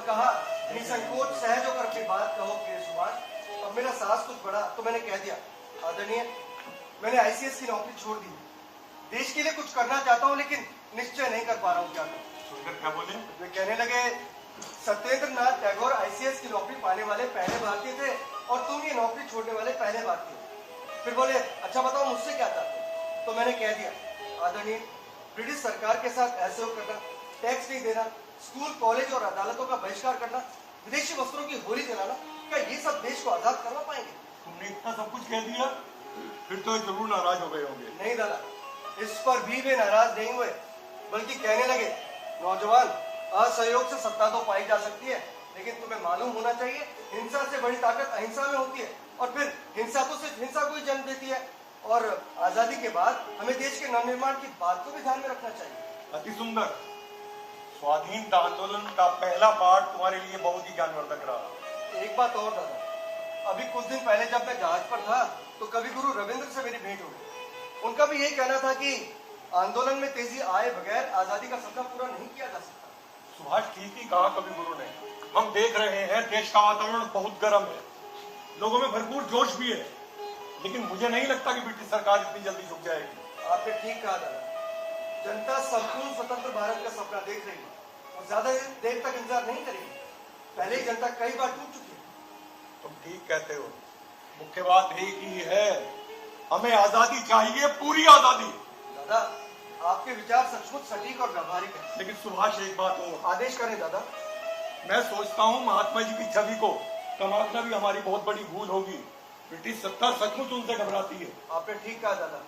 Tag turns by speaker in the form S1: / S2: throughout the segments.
S1: कहा निसंकोच सहज होकर अपनी बात कहो कि सुभाष। अब मेरा साहस कुछ बढ़ा तो मैंने कह दिया, आदरणीय, मैंने आईसीएस की नौकरी छोड़ दी। देश के लिए कुछ करना चाहता हूँ लेकिन निश्चय नहीं कर पा रहा हूँ क्या करूं।
S2: सुनकर क्या बोले?
S1: वे कहने लगे, सत्येंद्र नाथ टैगोर आईसीएस की नौकरी पाने वाले पहले भारतीय थे और तुम ये नौकरी छोड़ने वाले पहले भारतीय। फिर बोले, अच्छा बताओ मुझसे क्या चाहते हो? तो मैंने कह दिया, आदरणीय, ब्रिटिश सरकार के साथ ऐसे हो करना, टैक्स नहीं देना, स्कूल कॉलेज और अदालतों का बहिष्कार करना, विदेशी वस्त्रों की होली जलाना, क्या ये सब देश को आजाद करवा पाएंगे?
S2: तुमने इतना सब कुछ कह दिया, फिर तो जरूर नाराज हो गए होंगे।
S1: नहीं दादा, इस पर भी वे नाराज नहीं हुए, बल्कि कहने लगे, नौजवान, असहयोग से सत्ता तो पाई जा सकती है, लेकिन तुम्हें मालूम होना चाहिए हिंसा से बड़ी ताकत अहिंसा में होती है, और फिर हिंसा तो सिर्फ हिंसा को ही जन्म देती है। और आजादी के बाद हमें देश के नवनिर्माण की बात को भी ध्यान में रखना चाहिए।
S2: अति सुंदर। स्वाधीनता आंदोलन का पहला पार्ट तुम्हारे लिए बहुत ही ज्ञानवर्धक रहा।
S1: एक बात और दादा, अभी कुछ दिन पहले जब मैं जहाज पर था तो कवि गुरु रविंद्र से मेरी भेंट हो गई। उनका भी यही कहना था कि आंदोलन में तेजी आए बगैर आजादी का सपना पूरा नहीं किया जा सकता।
S2: सुभाष, ठीक ही कहा कवि गुरु ने। हम देख रहे हैं देश का वातावरण बहुत गर्म है, लोगों में भरपूर जोश भी है, लेकिन मुझे नहीं लगता कि ब्रिटिश सरकार इतनी जल्दी झुक जाएगी।
S1: आपने ठीक कहा दादा, जनता संपूर्ण स्वतंत्र भारत का सपना देख रही है और ज्यादा देर तक इंतजार नहीं करेगी। पहले ही जनता कई बार टूट चुकी है।
S2: तुम ठीक कहते हो। मुख्य बात एक ही है, हमें आजादी चाहिए, पूरी आजादी।
S1: दादा, आपके विचार सचमुच सटीक और व्यावहारिक है।
S2: लेकिन सुभाष, एक बात और।
S1: आदेश करें दादा।
S2: मैं सोचता हूँ महात्मा जी की छवि को तमाकना भी हमारी बहुत बड़ी भूल होगी। ब्रिटिश सत्ता सचमुच उनसे घबराती है।
S1: आपने ठीक कहा दादा,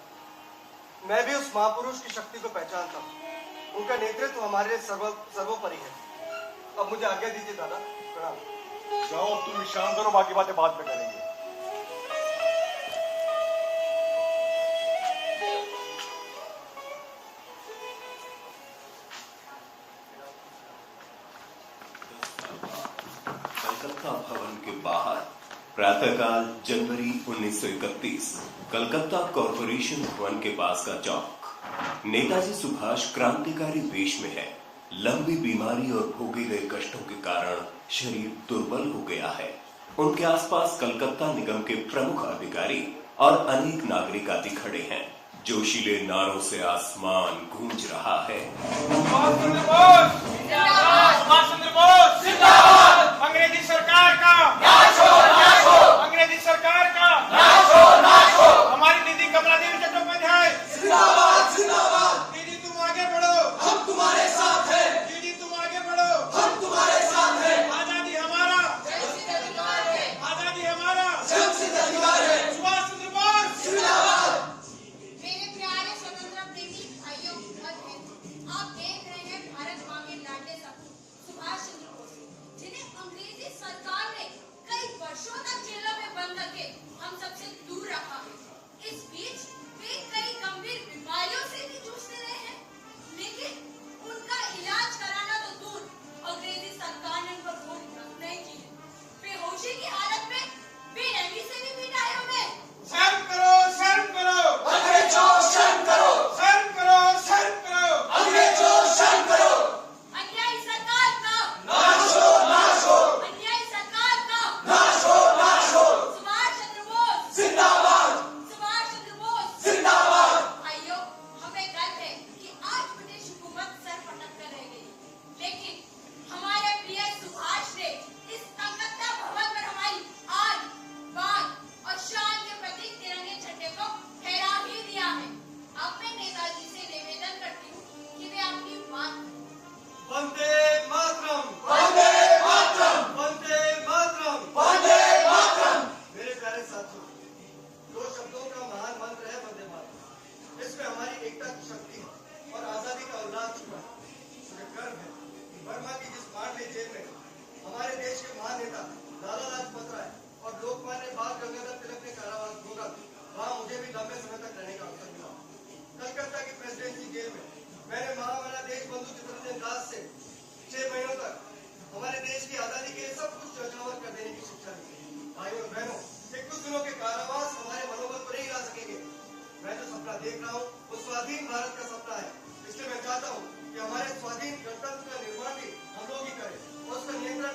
S1: मैं भी उस महापुरुष की शक्ति को पहचानता हूँ। उनका नेतृत्व हमारे लिए सर्वोपरि है। अब मुझे आज्ञा दीजिए दादा, प्रणाम।
S2: जाओ, अब तुम विश्राम करो, बाकी बातें बाद में करेंगे।
S3: कलकत्ता भवन के बाहर प्रातःकाल जनवरी 1931 कलकत्ता कॉरपोरेशन भवन के पास का चौक। नेताजी सुभाष क्रांतिकारी वेश में है। लंबी बीमारी और भोगे गए कष्टों के कारण शरीर दुर्बल हो गया है। उनके आसपास कलकत्ता निगम के प्रमुख अधिकारी और अनेक नागरिक आदि खड़े हैं। जोशीले नारों से आसमान गूंज रहा है।
S2: अंग्रेजी सरकार का नाश हो, नाश हो। अंग्रेजी सरकार का नाश हो, नाश हो। हमारी दीदी कमला देवी चट्टोपाध्याय जिंदाबाद, जिंदाबाद। दीदी तुम आगे बढ़ो, हम तुम्हारे साथ हैं। दीदी तुम आगे बढ़ो, हम तुम्हारे साथ हैं। आजादी हमारा जन्मसिद्ध अधिकार है, आजादी हमारा जन्मसिद्ध अधिकार है। सुभाष चंद्र बोस जिंदाबाद।
S4: मेरे प्यारे स्वतंत्रता प्रेमी भाइयों और बहनों, आप देख रहे हैं भारत मां के लाडले सपूत सुभाष चंद्र बोस, जिन्हें अंग्रेजी सरकार ने कई वर्षों तक जेलों में बंद करके हम सबसे दूर रखा है। इस बीच वे कई गंभीर बीमारियों से भी जूझते रहे हैं, लेकिन उनका इलाज कराना तो दूर, अंग्रेजी सरकार ने उन पर कोई रद्द नहीं की। बेहोशी की हालत में बेरहमी से भी पीटा है उन्हें।
S2: शर्म करो, शर्म करो,
S5: अंग्रेजों शर्म करो,
S2: शर्म करो, शर्म करो,
S5: अंग्रेजों शर्म करो।
S4: अन्यायी सरकार का
S5: नाश हो, नाश हो,
S4: अन्यायी सरकार का
S5: नाश हो, नाश हो।
S4: सुभाष चंद्र बोस
S5: जिंदाबाद,
S4: सुभाष चंद्र बोस।
S5: जिंदाबाद।
S4: भाइयों, हमें गर्व है कि आज ब्रिटिश हुकूमत सर पटक कर रह गई, लेकिन हमारे प्रिय सुभाष ने इस कलकत्ता भवन पर हमारी आन, बान और शान के प्रतीक तिरंगे झंडे को फहरा ही दिया है। अब मैं नेताजी से निवेदन करती हूँ कि वे अपनी बात
S1: वंदे मातरम,
S5: वंदे मातरम,
S1: वंदे मातरम।
S5: वंदे मातरम।
S1: मेरे प्यारे साथियों, दो शब्दों का महान मंत्र है वंदे मातरम। इसमें हमारी एकता की शक्ति है और आजादी का उल्लास छुपा है। मुझे गर्व है कि बर्मा की जिस मांडली जेल में हमारे देश के महान नेता लाला लाजपत राय और लोकमान्य बाल गंगाधर तिलक ने कारावास भोगा, वहां मुझे भी लंबे समय तक रहने का अवसर मिला। कलकत्ता की प्रेसिडेंसी जेल में मैंने महामना देश बंधु चित्तरंजन दास से 6 महीनों तक हमारे देश की आजादी के लिए सब कुछ न्यौछावर कर देने की शिक्षा ली। भाइयों और बहनों, ये कुछ दिनों के कारावास हमारे मनोबल को नहीं ला सकेंगे। मैं जो सपना देख रहा हूँ वो स्वाधीन भारत का सपना है। इसलिए मैं चाहता हूँ कि हमारे स्वाधीन गणतंत्र का निर्माण भी हम लोग ही करें और उसका नियंत्रण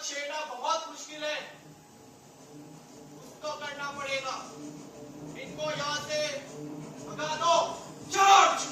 S2: छेड़ना बहुत मुश्किल है, उसको करना पड़ेगा। इनको यहाँ से भगा दो। चार्ज!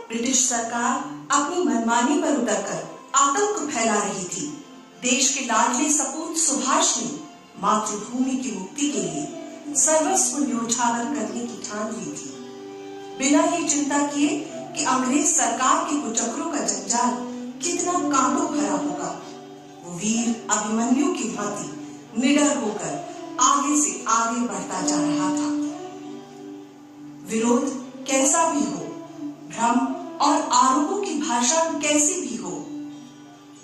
S6: ब्रिटिश सरकार अपनी मनमानी पर उतरकर आतंक फैला रही थी। देश के लाडले सपूत सुभाष ने मातृभूमि की मुक्ति के लिए सर्वस्व न्योछावर करने की ठान ली थी, बिना ये चिंता किए कि अंग्रेज सरकार के कुचक्रों का जंजाल कितना कांटों भरा होगा। वो वीर अभिमन्यु की भांति निडर होकर आगे से आगे बढ़ता जा रहा था। विरोध कैसा भी हो, भ्रम और आरोपों की भाषा कैसी भी हो,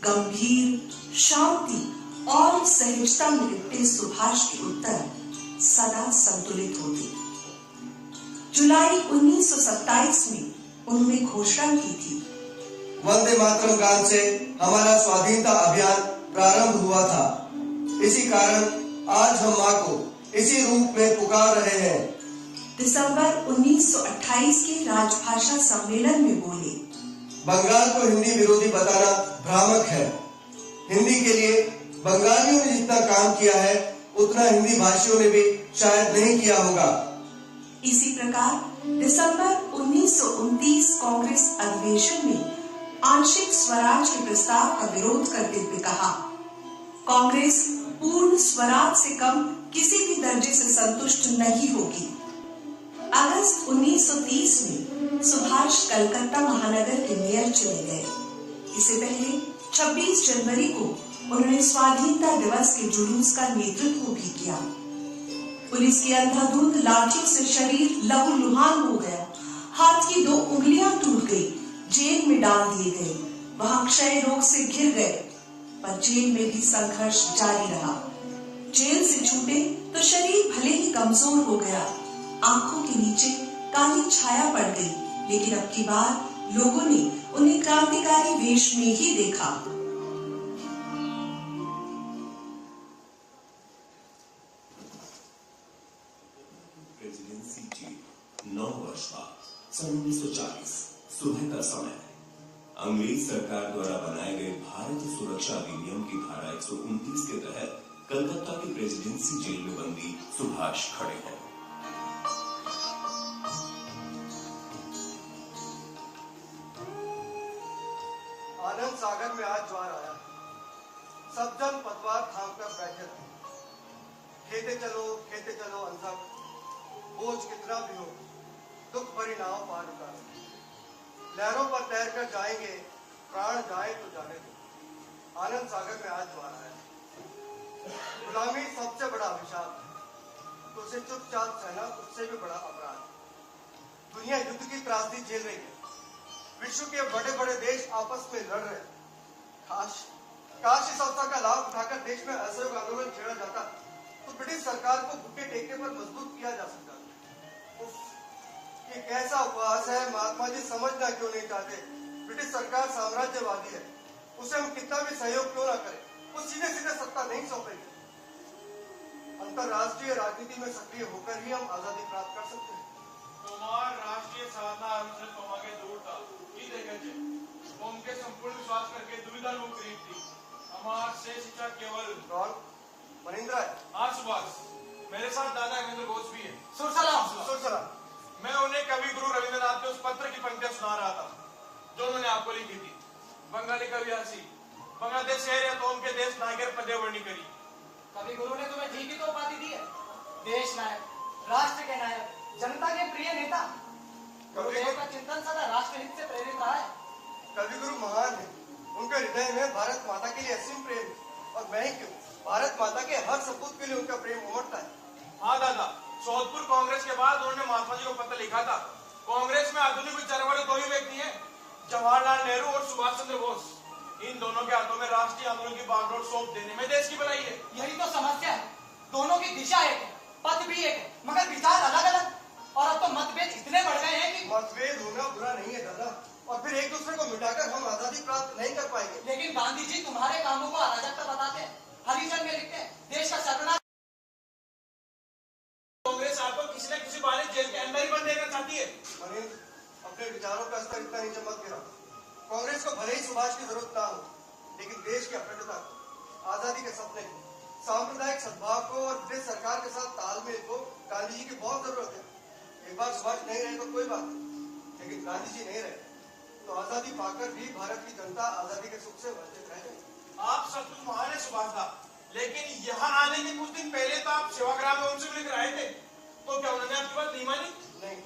S6: गंभीर, शांति और सहजता में लिपटे सुभाष के उत्तर सदा संतुलित होते। जुलाई 1927 में उन्होंने घोषणा की थी,
S1: वंदे मातरम गान से हमारा स्वाधीनता अभियान प्रारंभ हुआ था। इसी कारण आज हम मां को इसी रूप में पुकार रहे हैं।
S6: दिसंबर 1928 के राजभाषा सम्मेलन में बोले,
S1: बंगाल को हिंदी विरोधी बताना भ्रामक है। हिंदी के लिए बंगालियों ने जितना काम किया है उतना हिंदी भाषियों ने भी शायद नहीं किया होगा।
S6: इसी प्रकार दिसंबर 1929 कांग्रेस अधिवेशन में आंशिक स्वराज के प्रस्ताव का विरोध करते हुए कहा, कांग्रेस पूर्ण स्वराज से कम किसी भी दर्जे से संतुष्ट नहीं होगी। अगस्त 1930 में सुभाष कलकत्ता महानगर के मेयर चुने गए। इससे पहले 26 जनवरी को उन्होंने स्वाधीनता दिवस के जुलूस का नेतृत्व भी किया। पुलिस की अंधाधुंध लाठियों से शरीर लहूलुहान हो गया, हाथ की 2 उंगलियां टूट गई, जेल में डाल दिए गए। वहां क्षय रोग से घिर गए, पर जेल में भी संघर्ष जारी रहा। जेल से छूटे तो शरीर भले ही कमजोर हो गया, आंखों के नीचे काली छाया पड़ गई, लेकिन अब की बार लोगों ने उन्हें क्रांतिकारी वेश में ही देखा।
S3: प्रेसिडेंसी जीत 9 वर्ष बाद 1940 सुबह का समय है। अंग्रेज सरकार द्वारा बनाए गए भारत सुरक्षा अधिनियम की धारा 129 के तहत कलकत्ता की प्रेसिडेंसी जेल में बंदी सुभाष खड़े हैं।
S1: सागर में आज ज्वार आया। सब जन पतवार थाम कर बैठे थे। खेते चलो अनथक, बोझ कितना भी हो, दुख भरी नाव पार उतारो। लहरों पर तैर कर जाएंगे, प्राण जाए तो जाने दो। आनंद सागर में आज ज्वार आया। गुलामी सबसे बड़ा अभिशाप है, तो उसे चुपचाप सहना उससे भी बड़ा अपराध। दुनिया युद्ध की त्रासदी झेल रही है। विश्व के बड़े बड़े देश आपस में लड़ रहे हैं। काश इस अवसर का लाभ उठाकर देश में असहयोग आंदोलन छेड़ा जाता तो ब्रिटिश सरकार को घुटने टेकने पर मजबूर किया जा सकता। ये कैसा उपवास है। महात्मा जी समझना क्यों नहीं चाहते? ब्रिटिश सरकार साम्राज्यवादी है, उसे हम कितना भी सहयोग क्यों ना करें, वो सीधे सीधे सत्ता नहीं सौंपेगी। अंतरराष्ट्रीय राजनीति में सक्रिय होकर ही हम आजादी प्राप्त कर सकते हैं।
S2: तोमार राष्ट्रीय साधना हमसे तोमागे दूर था की देखे थे। तुम के संपूर्ण विश्वास करके दुविधा में करीब थी। हमार से शिक्षा केवल
S1: कौन? मनिंद्र है।
S2: हाँ सुभाष, मेरे साथ दादा हेमेंद्र घोष भी है।
S1: सुरसला।
S2: मैं उन्हें कवि गुरु रविंद्रनाथ के उस पत्र की पंक्तियां सुना रहा था जो उन्होंने आपको लिखी थी। बंगाली कवि हसी बांग्लादेश शहर या तो उनके देश नायक पदे वर्णी करी।
S7: कवि गुरु ने तुम्हें ठीक ही तो उपाधि दी है, देश नायक, राष्ट्र के नायक, जनता के प्रिय नेता। गुरुदेव का चिंतन सदा राष्ट्र हित से प्रेरित रहा है।
S1: कवि गुरु महान है, उनके हृदय में भारत माता के लिए असीम प्रेम है। और मैं ही क्यों, भारत माता के हर सपूत के लिए उनका प्रेम उमड़ता है।
S2: हाँ दादा, सोदपुर कांग्रेस के बाद उन्होंने महात्मा जी को पत्र लिखा था। कांग्रेस में आधुनिक विचार वाले दो ही व्यक्ति हैं, जवाहरलाल नेहरू और सुभाष चंद्र बोस। इन दोनों के हाथों में राष्ट्रीय आंदोलन की बागडोर सौंप देने में देश की भलाई है।
S7: यही तो समस्या है, दोनों की दिशा एक है, पथ भी एक है, मगर विचार अलग अलग। और अब तो मतभेद इतने बढ़ गए हैं कि
S1: मतभेद होना बुरा नहीं है दादा, और फिर एक दूसरे को मिटाकर हम आजादी प्राप्त नहीं कर पाएंगे।
S7: लेकिन गांधी जी तुम्हारे कामों को अराजकता बताते हैं। हरिजन में लिखते हैं, देश का सर्वनाश।
S2: कांग्रेस आपको किसी न किसी बहाने जेल के अंदर ही बंद देखना चाहती है।
S1: मनीष, अपने विचारों का स्तर इतना नीचे मत गिराओ। कांग्रेस को भले ही सुभाष की जरूरत ना हो, लेकिन देश की अखंडता, आजादी के सपने, सांप्रदायिक सद्भाव को और ब्रिटिश सरकार के साथ तालमेल को गांधी जी की बहुत जरूरत है। एक बार सुभाष नहीं रहे तो कोई बात नहीं, लेकिन गांधी जी नहीं रहे तो आजादी पाकर भी भारत की जनता आजादी के सुख से वंचित रह जाएगी।
S2: आप सचमुच महान है सुभाष दा, लेकिन यहाँ आने के कुछ दिन पहले तो आप सेवाग्राम में उनसे मिलकर आए थे, तो क्या उन्होंने आपकी बात नहीं मानी?
S1: नहीं,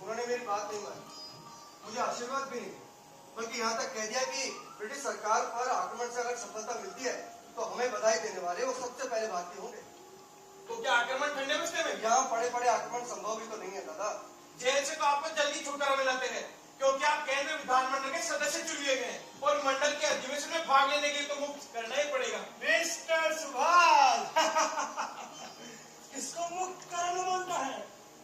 S1: उन्होंने मेरी बात नहीं मानी, मुझे आशीर्वाद भी नहीं, बल्कि यहाँ तक कह दिया कि ब्रिटिश सरकार पर आक्रमण से अगर सफलता मिलती है तो हमें बधाई देने वाले वो सबसे पहले भारतीय होंगे।
S2: तो क्या आक्रमण ठंडे बस्ते में?
S1: यहाँ पड़े पड़े आक्रमण संभव भी तो नहीं है दादा।
S2: जेल से तो आपको जल्दी छुटकारा मिलाते हैं, क्योंकि आप केंद्र विधानमंडल के सदस्य चुन लिए गए हैं और मंडल के अधिवेशन में भाग लेने के लिए तो मुक्त करना ही पड़ेगा।
S8: मिस्टर सुभाष किसको मुक्त कराना मानता है?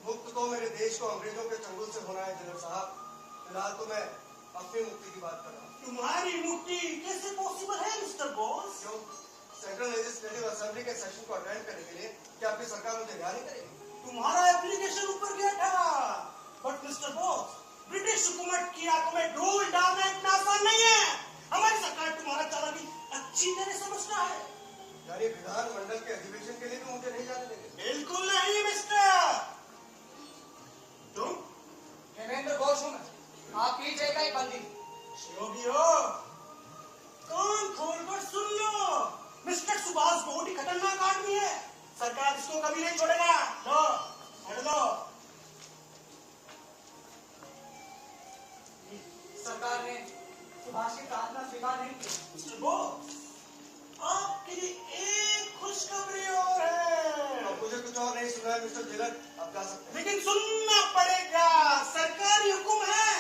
S1: मुक्त तो मेरे देश को अंग्रेजों के चंगुल से होना है जनरल साहब। फिलहाल तो मैं अपनी मुक्ति की बात कर रहा हूँ।
S8: तुम्हारी मुक्ति कैसे पॉसिबल है मिस्टर बॉस?
S1: क्यों? सेंट्रल लेजिस्लेटिव असेंबली के सेशन को अटेंड करने के लिए क्या आपकी सरकार मुझे रिहा नहीं करेगी?
S8: तुम्हारा एप्लीकेशन ऊपर गया था, बट मिस्टर बॉस, ब्रिटिश हुकूमत की आंखों में धूल डालना इतना आसान नहीं है। हमारी सरकार तुम्हारा चालाकी अच्छी तरह समझता है।
S1: यानी विधानमंडल के अधिवेशन के लिए भी मुझे नहीं जाने देंगे?
S8: बिल्कुल नहीं मिस्टर। तुम
S7: हेमेंद्र घोष हूँ मैं, आपकी जेल का ही बंदी।
S8: योगी हो, कान खोलकर सुन लो, मिस्टर सुभाष बहुत ही खतरनाक आदमी है। सरकार इसको कभी नहीं छोड़ेगा। लो, हट लो।
S7: सरकार ने सुभाष की प्रार्थना स्वीकार नहीं की।
S8: मिस्टर बॉस, आपके लिए एक खुशखबरी और है।
S1: अब मुझे कुछ और नहीं सुना है मिस्टर जिलर, आप जा सकते हैं।
S8: लेकिन सुनना पड़ेगा, सरकारी हुक्म है,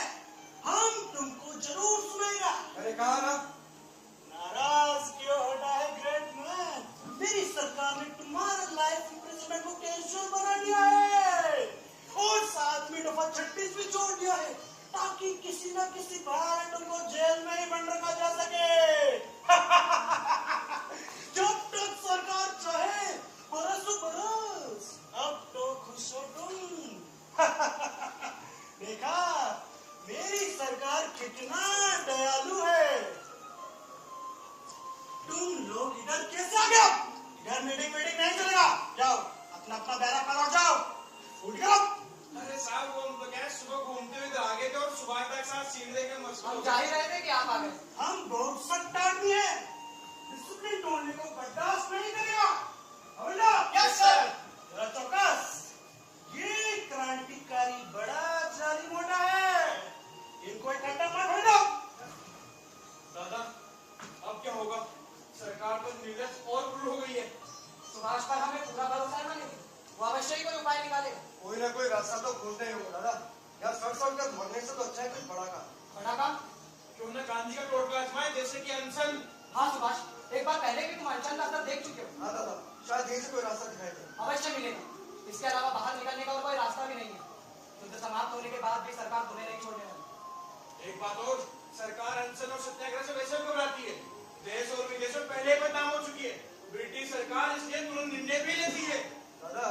S8: हम तुमको जरूर सुनेगा।
S1: मैंने कहा ना।
S8: नाराज क्यों होता है ग्रेट मैन? मेरी सरकार ने तुम्हारा लाइफ इम्प्रिजनमेंट को कैजुअल बना दिया है और साथ में दफा 36 भी जोड़ दिया है, ताकि किसी न किसी बहाने तुमको जेल में ही बंद रखा जा सके। जब तक सरकार चाहे बरसों बरस, अब तो खुश हो तुम। देखा मेरी सरकार कितना दयालु है। तुम लोग इधर कैसे आ गए? इधर मीटिंग नहीं चलेगा। जाओ अपना अपना बैरा पर लौट जाओ। उठ जाओ।
S2: अरे साहब, वो सुबह घूमते हुए आगे थे और सुभाष के साथ सीढ़ी देकर
S7: हम जा ही रहे थे कि आप आ गए।
S8: हम बहुत
S2: होगा। सरकार तो निर्लज और क्रूर हो गई है।
S7: सुभाष पर हमें पूरा भरोसा है मालिक, वो अवश्य ही कोई उपाय निकालेगा।
S1: कोई ना कोई रास्ता तो खोजना ही होगा दादा। यार सड़ कर मरने से तो अच्छा है कुछ बड़ा काम।
S7: बड़ा काम?
S2: क्यों न गांधी का टोटका आजमाए, जैसे कि अनशन।
S7: हाँ सुभाष, एक बार पहले भी तुम अनशन रास्ता देख चुके हो।
S1: हाँ दादा, शायद यहीं से कोई रास्ता दिखाई दे।
S7: अवश्य मिलेगा। इसके अलावा बाहर निकलने का और कोई रास्ता भी नहीं है। युद्ध समाप्त होने के बाद भी सरकार तुम्हें नहीं छोड़ने वाली।
S2: एक बात और, सरकार अनशन और सत्याग्रह से वैसे भी घबराती है। देश और विदेशों में पहले ही बदनाम हो चुकी है। ब्रिटिश सरकार इसलिए तुरंत निर्णय भी लेती है।
S1: दादा,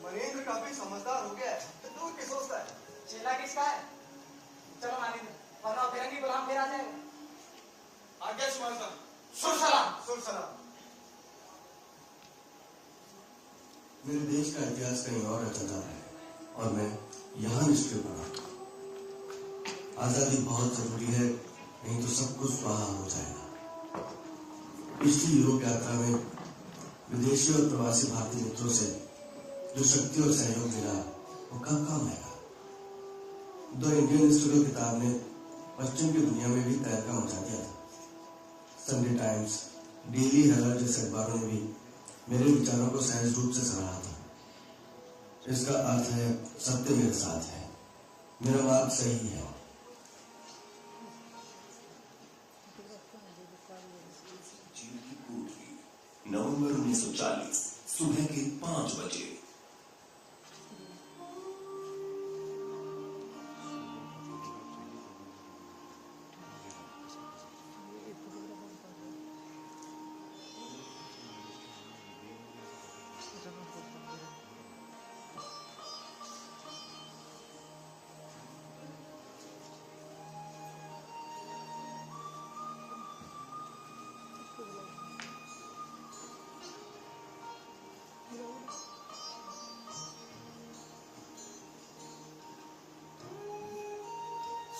S1: मनीन्द्र काफी समझदार हो गया है, तू क्या सोचता है?
S7: चेला किसका है? चलो मानिंद्र, वरना फिरंगी गुलाम फिर आ जाएगा।
S2: आज्ञा सुभाष।
S7: सुर सलाम।
S1: सुर सलाम।
S9: मेरे देश का इतिहास कहीं और रचा जा रहा है और मैं यहाँ निष्क्रिय पड़ा। आजादी बहुत जरूरी है, नहीं तो सब कुछ स्वाहा हो जाएगा। पिछली यूरोप यात्रा में विदेशी और प्रवासी भारतीय मित्रों से जो शक्ति और सहयोग मिला वो कब काम आएगा। द इंडियन हिस्टोरिकल किताब ने पश्चिम की दुनिया में भी तहलका मचा दिया था। संडे टाइम्स, डेली हेराल्ड जैसे अखबारों ने भी मेरे विचारों को सहज रूप से सराहा था। इसका अर्थ है सत्य मेरे साथ है, मेरा मार्ग सही है।
S3: नवंबर 1940 सुबह के 5 बजे।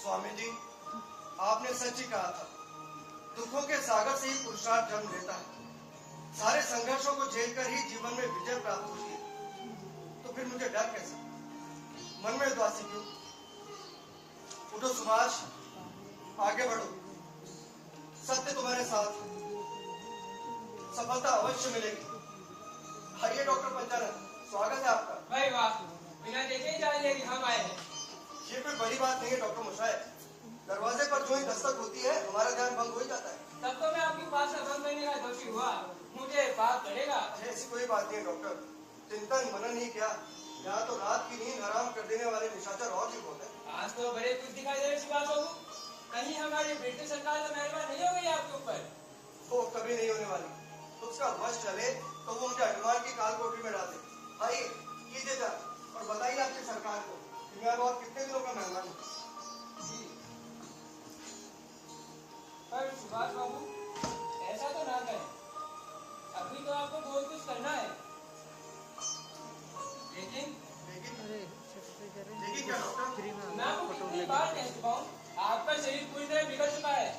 S1: स्वामी जी, आपने सच ही कहा था। दुखों के सागर से ही पुरुषार्थ जन्म लेता है। सारे संघर्षों को झेल कर ही जीवन में विजय प्राप्त होती है। तो फिर मुझे डर कैसा? मन में उदासी क्यों? उठो सुभाष, आगे बढ़ो। सत्य तुम्हारे साथ, सफलता अवश्य मिलेगी। आइए डॉक्टर पंचानन, स्वागत है आपका।
S2: भाई वाह, बिना देखे ही जान लिया कि हम आए हैं।
S1: ये कोई बड़ी बात नहीं है डॉक्टर मुशाय। दरवाजे पर जो ही दस्तक होती है हमारा ध्यान भंग हो ही जाता है।
S2: तब तो मैं आपकी बात से भंग करने का दोषी हुआ। मुझे बात करेगा।
S1: ऐसी कोई बात नहीं है डॉक्टर। चिंतन मनन ही क्या, यहाँ तो रात की नींद हराम कर देने वाले निशाचर और भी बहुत है।
S2: आज तो बड़े कुछ दिखाई दे रहे सुभाष बाबू। कहीं हमारी ब्रिटिश सरकार तो मेहरबान नहीं हो गई आपके ऊपर?
S1: वो कभी नहीं होने वाली। उसका वश चले तो वो मुझे अभिमान की काल कोठरी में डाल दे। आइए कीजिए जा और बताइए आपकी सरकार को कि मैं और कितने दिनों का मेहमान हूँ।
S2: पर सुभाष बाबू, ऐसा तो ना करें। अभी तो आपको बहुत कुछ करना है। लेकिन
S1: क्या डॉक्टर?
S2: मैं आपको कितनी बार कह चुका हूँ, आपका शरीर पूरी तरह बिगड़ चुका है।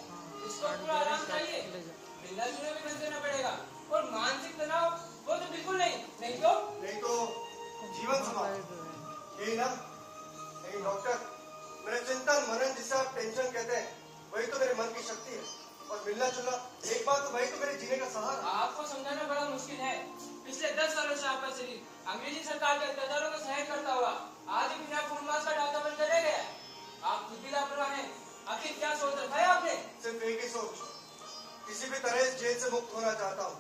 S2: इसको पूरा आराम चाहिए। मिलना जुलना भी बंद करना पड़ेगा। और मानसिक तनाव वो तो बिल्कुल नहीं तो
S1: जीवन समाप्त, यही ना? नहीं डॉक्टर, मेरे चिंतन मनन जिसे आप टेंशन कहते हैं वही तो मेरे मन की शक्ति है। और मिलना जुलना एक बात तो वही तो मेरे जीने का सहारा।
S2: आपको समझाना बड़ा मुश्किल है। पिछले 10 सालों से आपका शरीर अंग्रेजी सरकार के अत्याचारों को सहन करता हुआ आज भी बिना खूनमास का डाका बनकर रह गया। आप खुद भी लापरवाह हैं। आखिर क्या सोच रखा है आपने?
S1: सिर्फ एक ही सोच, किसी भी तरह इस जेल से मुक्त होना चाहता हूँ,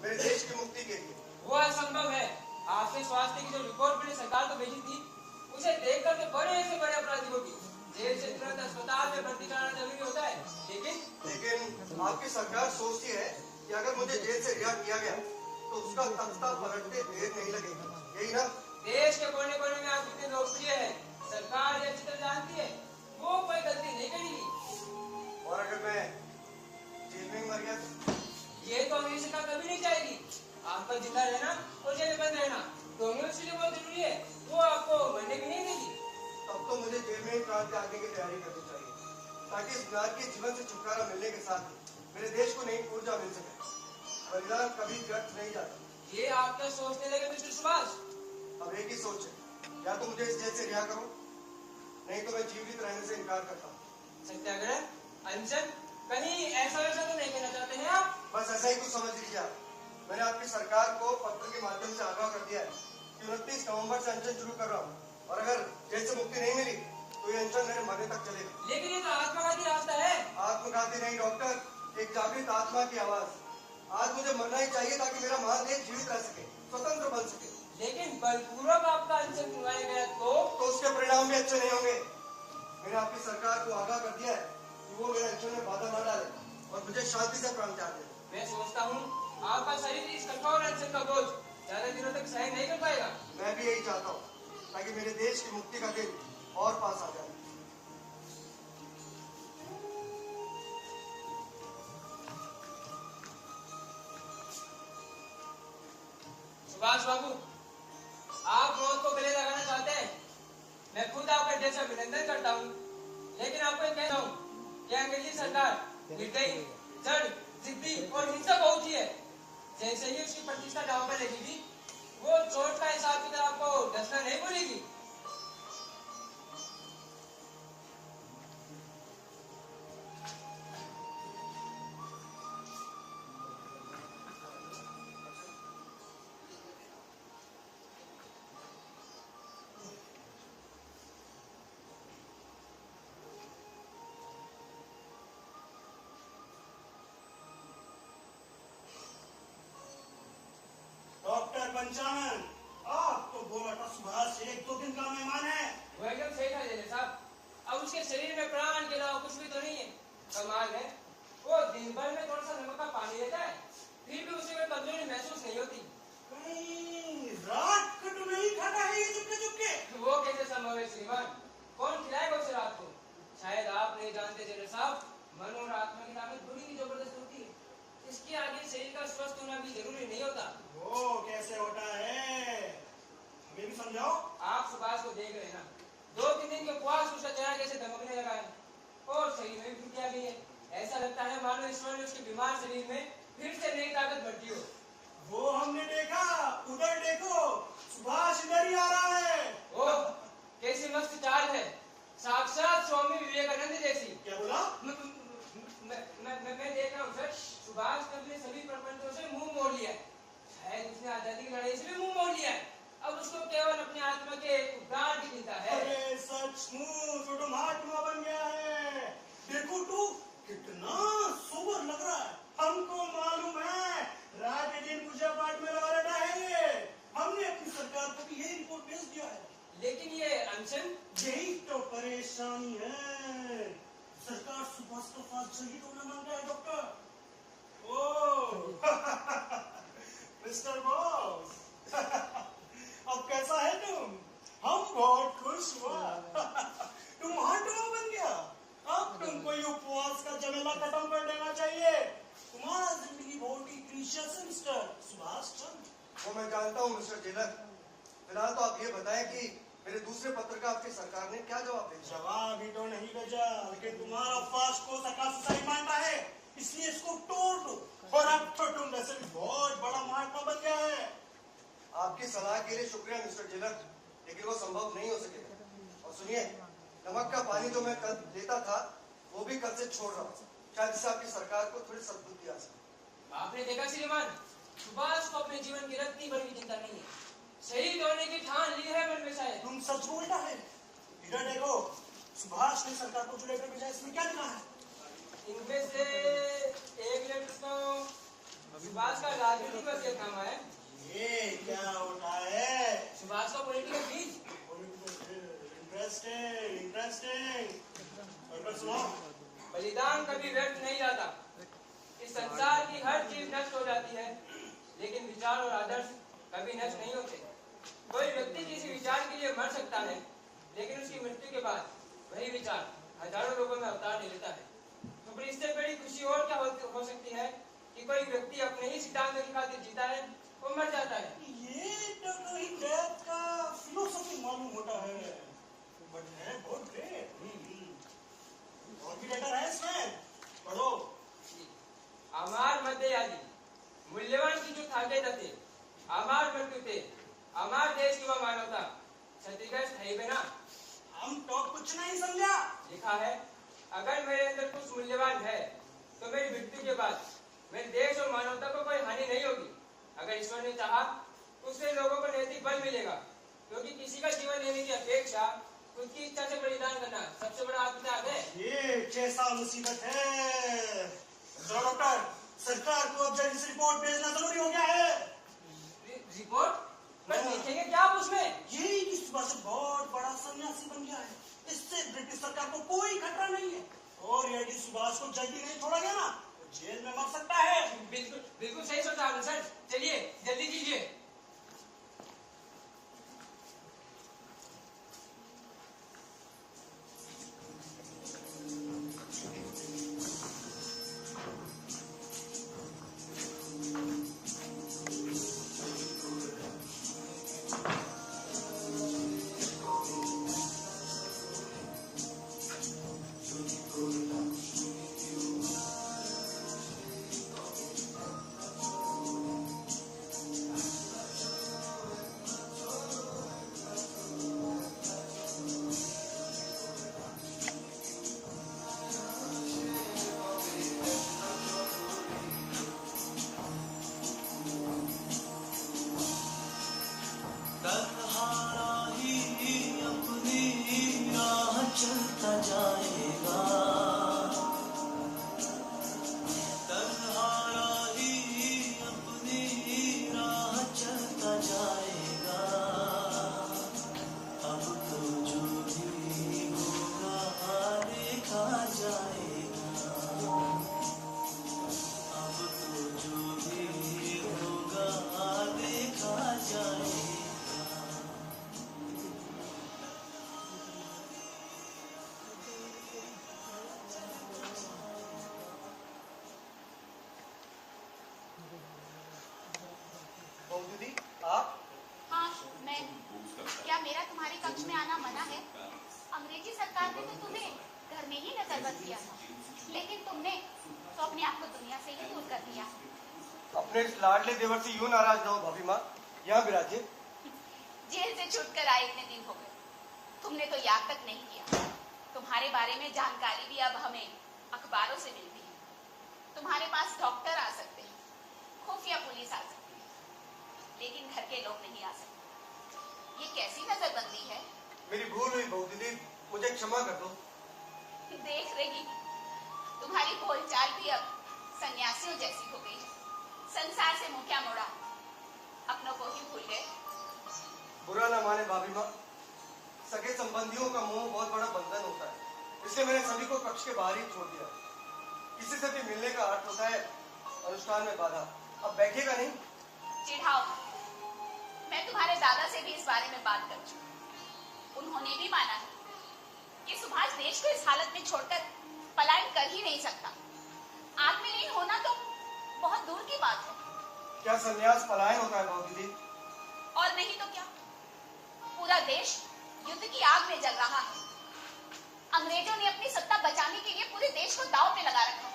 S1: मेरे देश की मुक्ति के लिए।
S2: वो असंभव है। आपने स्वास्थ्य की जो रिपोर्ट ब्रिटिश सरकार को भेजी थी, उसे देख करके बड़े से बड़े अपराधियों की जेल से तुरंत अस्पताल में भर्ती कराना जरूरी होता है।
S1: लेकिन आपकी सरकार सोचती है कि अगर मुझे जेल से रिहा किया गया तो उसका तख्ता पलटते देर नहीं लगेगी, यही ना?
S2: देश के कोने कोने में आप कितने लोकप्रिय हैं, सरकार ये अच्छी तरह जानती है। वो कोई गलती नहीं करेगी।
S1: और अगर मैं जेल में मर गया तो?
S2: ये तो अंग्रेजी सरकार कभी नहीं चाहेगी। आपका जिंदा रहना और जेल में बंद रहना दोनों इसलिए बहुत जरूरी है। वो आपको मरने भी नहीं देगी।
S1: तब तो मुझे जेल में ही प्राण त्यागने की तैयारी करनी चाहिए, ताकि इस नारकीय जीवन से छुटकारा मिलने के साथ मेरे देश को नई ऊर्जा मिल सके। बलिदान कभी व्यर्थ नहीं जाता।
S2: ये आप क्या सोचने लगे मिस्टर सुभाष?
S1: अब एक ही सोच है, या तो मुझे इस जेल से रिहा करो, नहीं तो मैं जीवित रहने से इनकार करता हूँ।
S2: सत्याग्रह, अनशन, कहीं ऐसा वैसा तो नहीं कहना चाहते हैं आप?
S1: दिया। मैंने आपकी सरकार को पत्र के माध्यम से आगाह कर दिया है कि 29 नवंबर से अनशन शुरू कर रहा हूँ, और अगर जेल से मुक्ति नहीं मिली तो ये अनशन मेरे मरने तक चलेगा।
S7: लेकिन ये तो आत्मघाती रास्ता है।
S1: आत्मघाती नहीं डॉक्टर, एक जागृत आत्मा की आवाज। आज मुझे मरना ही चाहिए ताकि मेरा महादेव जीवित रह सके, स्वतंत्र बन सके।
S7: लेकिन बलपूर्वक आपका अनशन सुनवाया गया तो
S1: उसके परिणाम भी अच्छे नहीं होंगे। मैंने आपकी सरकार को आगाह कर दिया है कि वो मेरे अनशन में बाधा न डाले और मुझे शांति से प्राण त्याग दे।
S7: मैं सोचता हूँ आपका शरीर इस कठोर अनशन का बोझ ज्यादा दिनों तक सहन नहीं कर पाएगा।
S1: मैं भी यही चाहता हूँ ताकि मेरे देश की मुक्ति का दिन और पास आ जाए।
S7: सुभाष बाबू, आप मौत को गले लगाना चाहते हैं, मैं खुद आपका जैसा अभिनंदन करता हूँ, लेकिन आपको ये कहता हूँ कि अंग्रेजी सरकार निर्दयी, जड़, जिद्दी और हिंसक बहुत ही है। जैसे ही उसकी प्रतिष्ठा दांव पर लगेगी, वो चोट का हिसाब किताब आपको डसना नहीं भूलेगी।
S8: डॉक्टर पंचानन, आप तो बोला सुभाष 1-2 दिन का मेहमान है।
S7: वो एकदम सही था जेलर साहब। अब उसके शरीर में प्राण के अलावा कुछ भी तो नहीं है। कमाल है, वो दिन भर में थोड़ा सा नमक का पानी लेता है, फिर भी उसे कोई कमजोरी महसूस नहीं होती।
S8: कहीं रात को तो नहीं खाता है ये चुपके चुपके?
S7: वो कैसे संभव है श्रीमान? कौन खिलाएगा उसे रात को? शायद आप नहीं जानते जेलर साहब, मन और आत्मा की ताकत बड़ी ही जबरदस्त होती है। इसके आगे शरीर का स्वस्थ होना भी जरूरी नहीं होता।
S8: वो कैसे होता है, हमें भी समझाओ।
S7: आप सुभाष को देख रहे हैं ना, 2-3 दिन के उपवास उसका चेहरा कैसे दमकने लगा है और शरीर में भी फुर्ती आ गई है। ऐसा लगता है मानो ईश्वर ने उसके बीमार शरीर में फिर से नई ताकत भर्ती हो।
S8: वो हमने देखा, उधर देखो, सुभाष इधर ही आ रहा है।
S7: ओह, कैसी मस्त चाल है, साक्षात स्वामी विवेकानंद जैसी।
S8: क्या बोला?
S7: मैं देख रहा हूँ सर, सुभाष ने अपने सभी प्रपंचों से मुंह मोड़ लिया है। शायद उसने आजादी की लड़ाई से भी मुंह मोड़ लिया है। अब उसको केवल अपनी आत्मा के उपकार की चिंता है।
S8: अरे सचमुच वो तो महात्मा बन गया है। देखो तो कितना सोबर लग रहा है। हमको मालूम है रात के दिन पूजा पाठ में लगा रहता है ये। हमने अपनी सरकार को भी यही रिपोर्ट भेज दिया है।
S7: लेकिन ये अनशन,
S8: यही तो परेशानी है। सरकार सुभाष का साथ शहीद होना मांगता है डॉक्टर। मिस्टर बॉस, अब कैसा है तुम? हम बहुत खुश हुआ। तुम महात्मा बन गया। अब तुमको ये उपवास का झमेला खत्म कर देना चाहिए। तुम्हारा जिंदगी बहुत ही प्रीशियस है मिस्टर सुभाष चंद्र।
S1: वो मैं जानता हूँ मिस्टर जेलर। फिलहाल तो आप ये बताएं कि मेरे दूसरे पत्र का आपकी सरकार ने क्या जवाब भेजा?
S8: जवाब ही तो नहीं भेजा, लेकिन तुम्हारा फास्ट को सरकार सही मानता है, इसलिए इसको तोड़ दो। और अब तो तुम वैसे भी बहुत बड़ा महात्मा बन गया है।
S1: आपकी सलाह के लिए शुक्रिया मिस्टर जेलर, लेकिन वो संभव नहीं हो सकेगा। और सुनिए, नमक का पानी जो मैं कल लेता था वो भी कल से छोड़ रहा हूँ। शायद इससे आपकी सरकार को थोड़ी सद्बुद्धि आ सके।
S7: आपने देखा श्रीमान, सुभाष को अपने जीवन की रत्ती भर भी चिंता नहीं है। शहीद होने की ठान ली है मन में शायद।
S8: तुम सच बोलता है। इधर देखो, सुभाष ने सरकार को जो लेटर भेजा इसमें क्या लिखा है?
S7: इनमें से एक लेटर तो सुभाष का राजनीतिक वर्ग नाम है।
S8: ये क्या होता है?
S7: सुभाष का पॉलिटिकल बीज।
S8: Interesting, interesting. और सुनाओ।
S7: बलिदान कभी व्यर्थ नहीं जाता। इस संसार की हर चीज नष्ट हो जाती है, लेकिन विचार और आदर्श कभी नष्ट नहीं होते। कोई व्यक्ति किसी विचार के लिए मर सकता है, लेकिन उसकी मृत्यु के बाद वही विचार हजारों लोगों में अवतार ले लेता है। तो फिर इससे बड़ी खुशी और क्या हो सकती है कि कोई व्यक्ति अपने ही सिद्धांतों की खातिर जीता है, वो मर जाता है।
S8: ये तो कोई डेथ का फिलोसफी मालूम होता है, बट है बहुत ग्रेट। और भी लेटर है इसमें, पढ़ो।
S7: आमार मध्य आदि मूल्यवान की जो थाके थे, आमार मृत्यु थे, आमार देश की वह मानवता क्षतिग्रस्त है बिना।
S8: हम तो कुछ नहीं समझा।
S7: लिखा है, अगर मेरे अंदर कुछ मूल्यवान है तो मेरी मृत्यु के बाद मेरे देश और मानवता को कोई हानि नहीं होगी। अगर ईश्वर ने चाहा उससे लोगों को नैतिक बल मिलेगा, क्योंकि किसी का जीवन लेने की अपेक्षा खुद की इच्छा से बलिदान करना सबसे बड़ा आत्मत्याग है।
S8: ये कैसा मुसीबत है। चलो डॉक्टर, सरकार को अब जल्दी से रिपोर्ट भेजना जरूरी हो गया है।
S7: रिपोर्ट? पर देखेंगे क्या आप उसमें?
S8: यही कि सुभाष बहुत बड़ा सन्यासी बन गया है। इससे ब्रिटिश सरकार को कोई खतरा नहीं है। और यदि सुभाष को जल्दी नहीं छोड़ा गया ना, तो जेल में मर सकता है।
S7: बिल्कुल बिल्कुल सही सोचा आपने सर। चलिए जल्दी कीजिए।
S5: चलता जाएगा, तन्हारा ही अपनी राह चलता जाएगा। अब तो जो भी होगा देखा जाएगा, अब तो जो भी होगा देखा जाएगा।
S1: दीदी आप?
S4: हाँ मैं। क्या मेरा तुम्हारे कक्ष में आना मना है? अंग्रेजी सरकार ने तो तुम्हें घर में ही नजरबंद किया था, लेकिन तुमने तो अपने आप को दुनिया से ही दूर कर दिया।
S1: अपने इस लाडले देवर से यूं नाराज ना हो भाभी माँ, यहाँ विराजिए।
S4: जेल से छूटकर आए इतने दिन हो गए, तुमने तो याद तक नहीं किया। तुम्हारे बारे में जानकारी भी अब हमें अखबारों से मिलती है। तुम्हारे पास डॉक्टर आ सकते हैं, खुफिया पुलिस आ सकती है, लेकिन घर के लोग नहीं आ सकते। ये कैसी नजरबंदी है?
S1: मेरी भूल हुई बहू दीदी, मुझे क्षमा कर दो।
S4: देख रही तुम्हारी बोलचाल भी अब सन्यासियों जैसी हो गई है। संसार से मुंह क्या मोड़ा, अपनों को ही भूल गए।
S1: बुरा ना माने भाभी माँ, सगे संबंधियों का मोह बहुत बड़ा बंधन होता है, इसलिए मैंने सभी को कक्ष के बाहर ही छोड़ दिया। किसी से भी मिलने का अर्थ होता है अनुष्ठान में बाधा। अब बैठिएगा नहीं?
S4: चिढ़ाओ, मैं तुम्हारे दादा से भी इस बारे में बात कर चुकी। उन्होंने भी माना है कि सुभाष देश को इस हालत में छोड़कर पलायन कर ही नहीं सकता। आत्मलीन होना तो बहुत दूर की बात है।
S1: क्या संन्यास पलायन होता है बहू दीदी?
S4: और नहीं तो क्या, पूरा देश युद्ध की आग में जल रहा है। अंग्रेजों ने अपनी सत्ता बचाने के लिए पूरे देश को दांव पे लगा रखा है।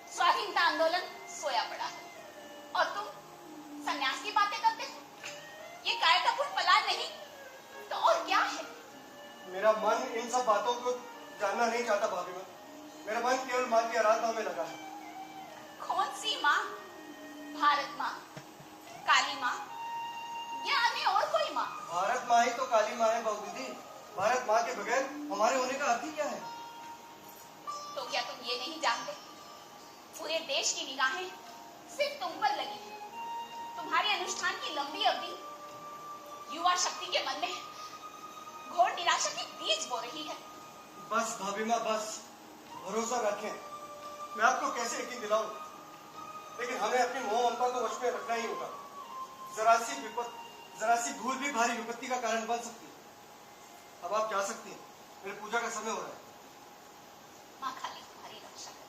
S4: स्वाधीनता आंदोलन सोया पड़ा है और तुम संन्यास की बातें करते हो। ये कायरतापूर्ण पलायन नहीं तो और क्या है?
S1: मेरा मन इन सब बातों को जानना नहीं चाहता भाभी माँ। मेरा मन केवल माँ की आराधना में लगा है।
S4: कौन सी माँ? भारत माँ, काली माँ या अन्य और कोई माँ?
S1: भारत माँ ही तो काली माँ है बहू दीदी। भारत माँ के बगैर हमारे होने का अर्थ ही क्या है?
S4: तो क्या तुम ये नहीं जानते, पूरे देश की निगाहें सिर्फ तुम पर लगी है। तुम्हारे अनुष्ठान की लंबी अवधि युवा शक्ति के मन में घोर निराशा के बीज बो रही है।
S1: बस भाभी माँ बस, भरोसा रखें। मैं आपको कैसे यकीन दिलाऊं, लेकिन हमें अपनी मोह ममता को वश में रखना ही होगा। जरा सी भूल भी भारी विपत्ति का कारण बन सकती है। अब आप जा सकती हैं, मेरे पूजा का समय हो रहा है।
S4: माँ खाली तुम्हारी रक्षा करे।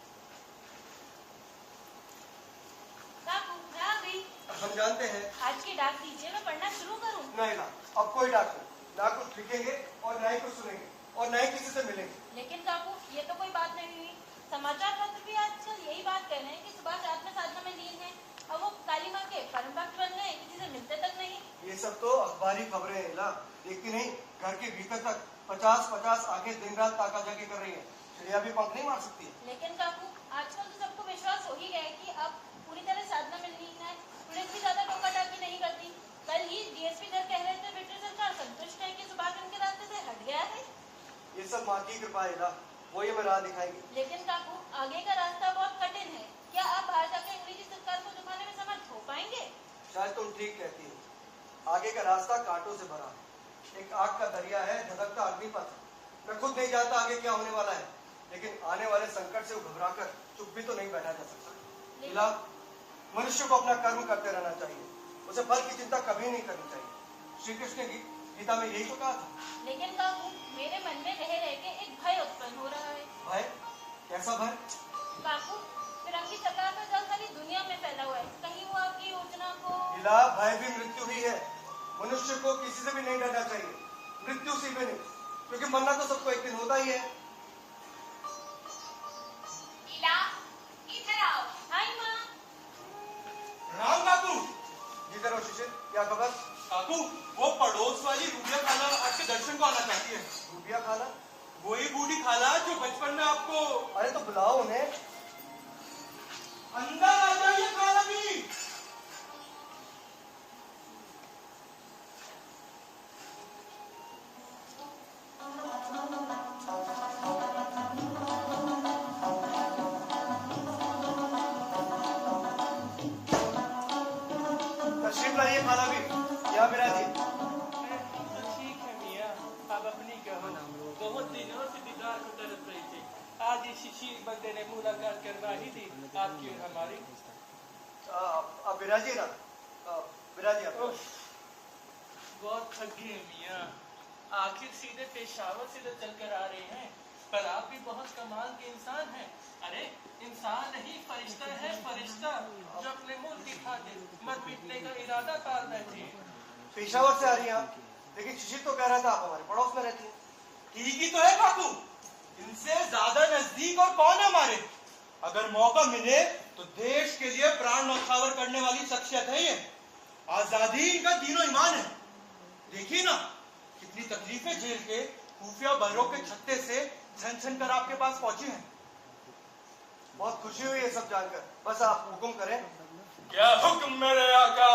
S1: हम जानते हैं
S10: आज की डाक दीजिए, मैं पढ़ना शुरू करूं।
S1: नहीं ना, अब कोई डाक नहीं, ना कुछ लिखेंगे और ना ही कुछ सुनेंगे और ना ही किसी से मिलेंगे।
S10: लेकिन काकू ये तो कोई बात नहीं हुई। समाचार पत्र भी आजकल यही बात कह रहे हैं कि सुभाष आत्म साधना में लीन है और वो काली माँ के परम भक्त बन गए, किसी से मिलते तक नहीं।
S1: ये सब तो अखबारी खबरें हैं ला, देखती नहीं घर के भीतर तक 50-50 आगे दिन रात ताका जाके कर रही है। चिड़िया भी पंख नहीं मार सकती।
S10: लेकिन काकू आजकल तो सबको विश्वास हो ही गया है कि अब
S1: हाँ इला, वो ये में राह दिखाएंगे।
S10: लेकिन काकू आगे का रास्ता बहुत कठिन है। क्या आप बाहर जाकर अंग्रेजी सरकार को दबाने में समर्थ हो पाएंगे?
S1: शायद तुम ठीक कहती हो। आगे का रास्ता कांटों से भरा है। एक आग का दरिया है, धधकता अग्निपथ। मैं खुद नहीं जानता आगे क्या होने वाला है, लेकिन आने वाले संकट से घबराकर चुप भी तो नहीं बैठा जा सकता। इला, मनुष्य को अपना कर्म करते रहना चाहिए, उसे फल की चिंता कभी नहीं करनी चाहिए। श्री कृष्ण ने गीता में यही तो कहा था।
S10: लेकिन काकू मेरे मन में रह रह के एक भय उत्पन्न हो रहा है।
S1: भय? कैसा भय?
S10: काकू फिरंगी सरकार का जाल सारी दुनिया में फैला हुआ है। कहीं वो आपकी योजना को।
S1: इला, भय भी मृत्यु ही है। मनुष्य को किसी से भी नहीं डरना चाहिए, मृत्यु से भी नहीं, क्योंकि मरना तो सबको एक दिन होता ही है।
S4: इला, इधर आओ।
S10: हाय माँ।
S8: राम काकू।
S1: जी करो शिशिर, क्या खबर?
S8: काकू, वो पड़ोस वाली रूबिया खाला आपके दर्शन को आना चाहती है।
S1: रूबिया खाला?
S8: वही बूढ़ी खाला जो बचपन में आपको।
S1: अरे तो बुलाओ उन्हें।
S8: अंदर आ जाइए खाला भी।
S1: तशरीफ लाइए खाला भी, यहाँ विराजिए।
S5: तो ठीक है मियाँ, अब अपनी कहो। बहुत दिनों से दीदार को तरस रही थी। आज इस शिशिर बंदे ने मुलाकात करवा ही दी, आपकी और हमारी।
S1: अब विराजिए ना, विराजिए आप।
S5: उफ, बहुत थक गए मियाँ। आखिर सीधे पेशावर से तो चलकर आ रहे हैं, पर आप भी बहुत कमाल के इंसान हैं। अरे इंसान नहीं, फरिश्ता है, फरिश्ता जो अपने मुल्क की खातिर मर मिटने का इरादा पार बैठे हैं।
S1: पेशावर से आ रही हैं आप, लेकिन शिशिर तो कह रहा था आप हमारे पड़ोस में रहती हैं।
S8: ठीक ही तो है काकू, इनसे ज्यादा नजदीक और कौन है हमारे। अगर मौका मिले तो देश के लिए प्राण न्यौछावर करने वाली शख्सियत है ये। आजादी इनका दीनो ईमान है। देखिए ना कितनी तकलीफें झेल के खुफिया बहरों के छत्ते से छन छन कर आपके पास पहुंची हैं।
S1: बहुत खुशी हुई ये सब जानकर। बस आप हुक्म करें।
S8: क्या हुक्म मेरे आका,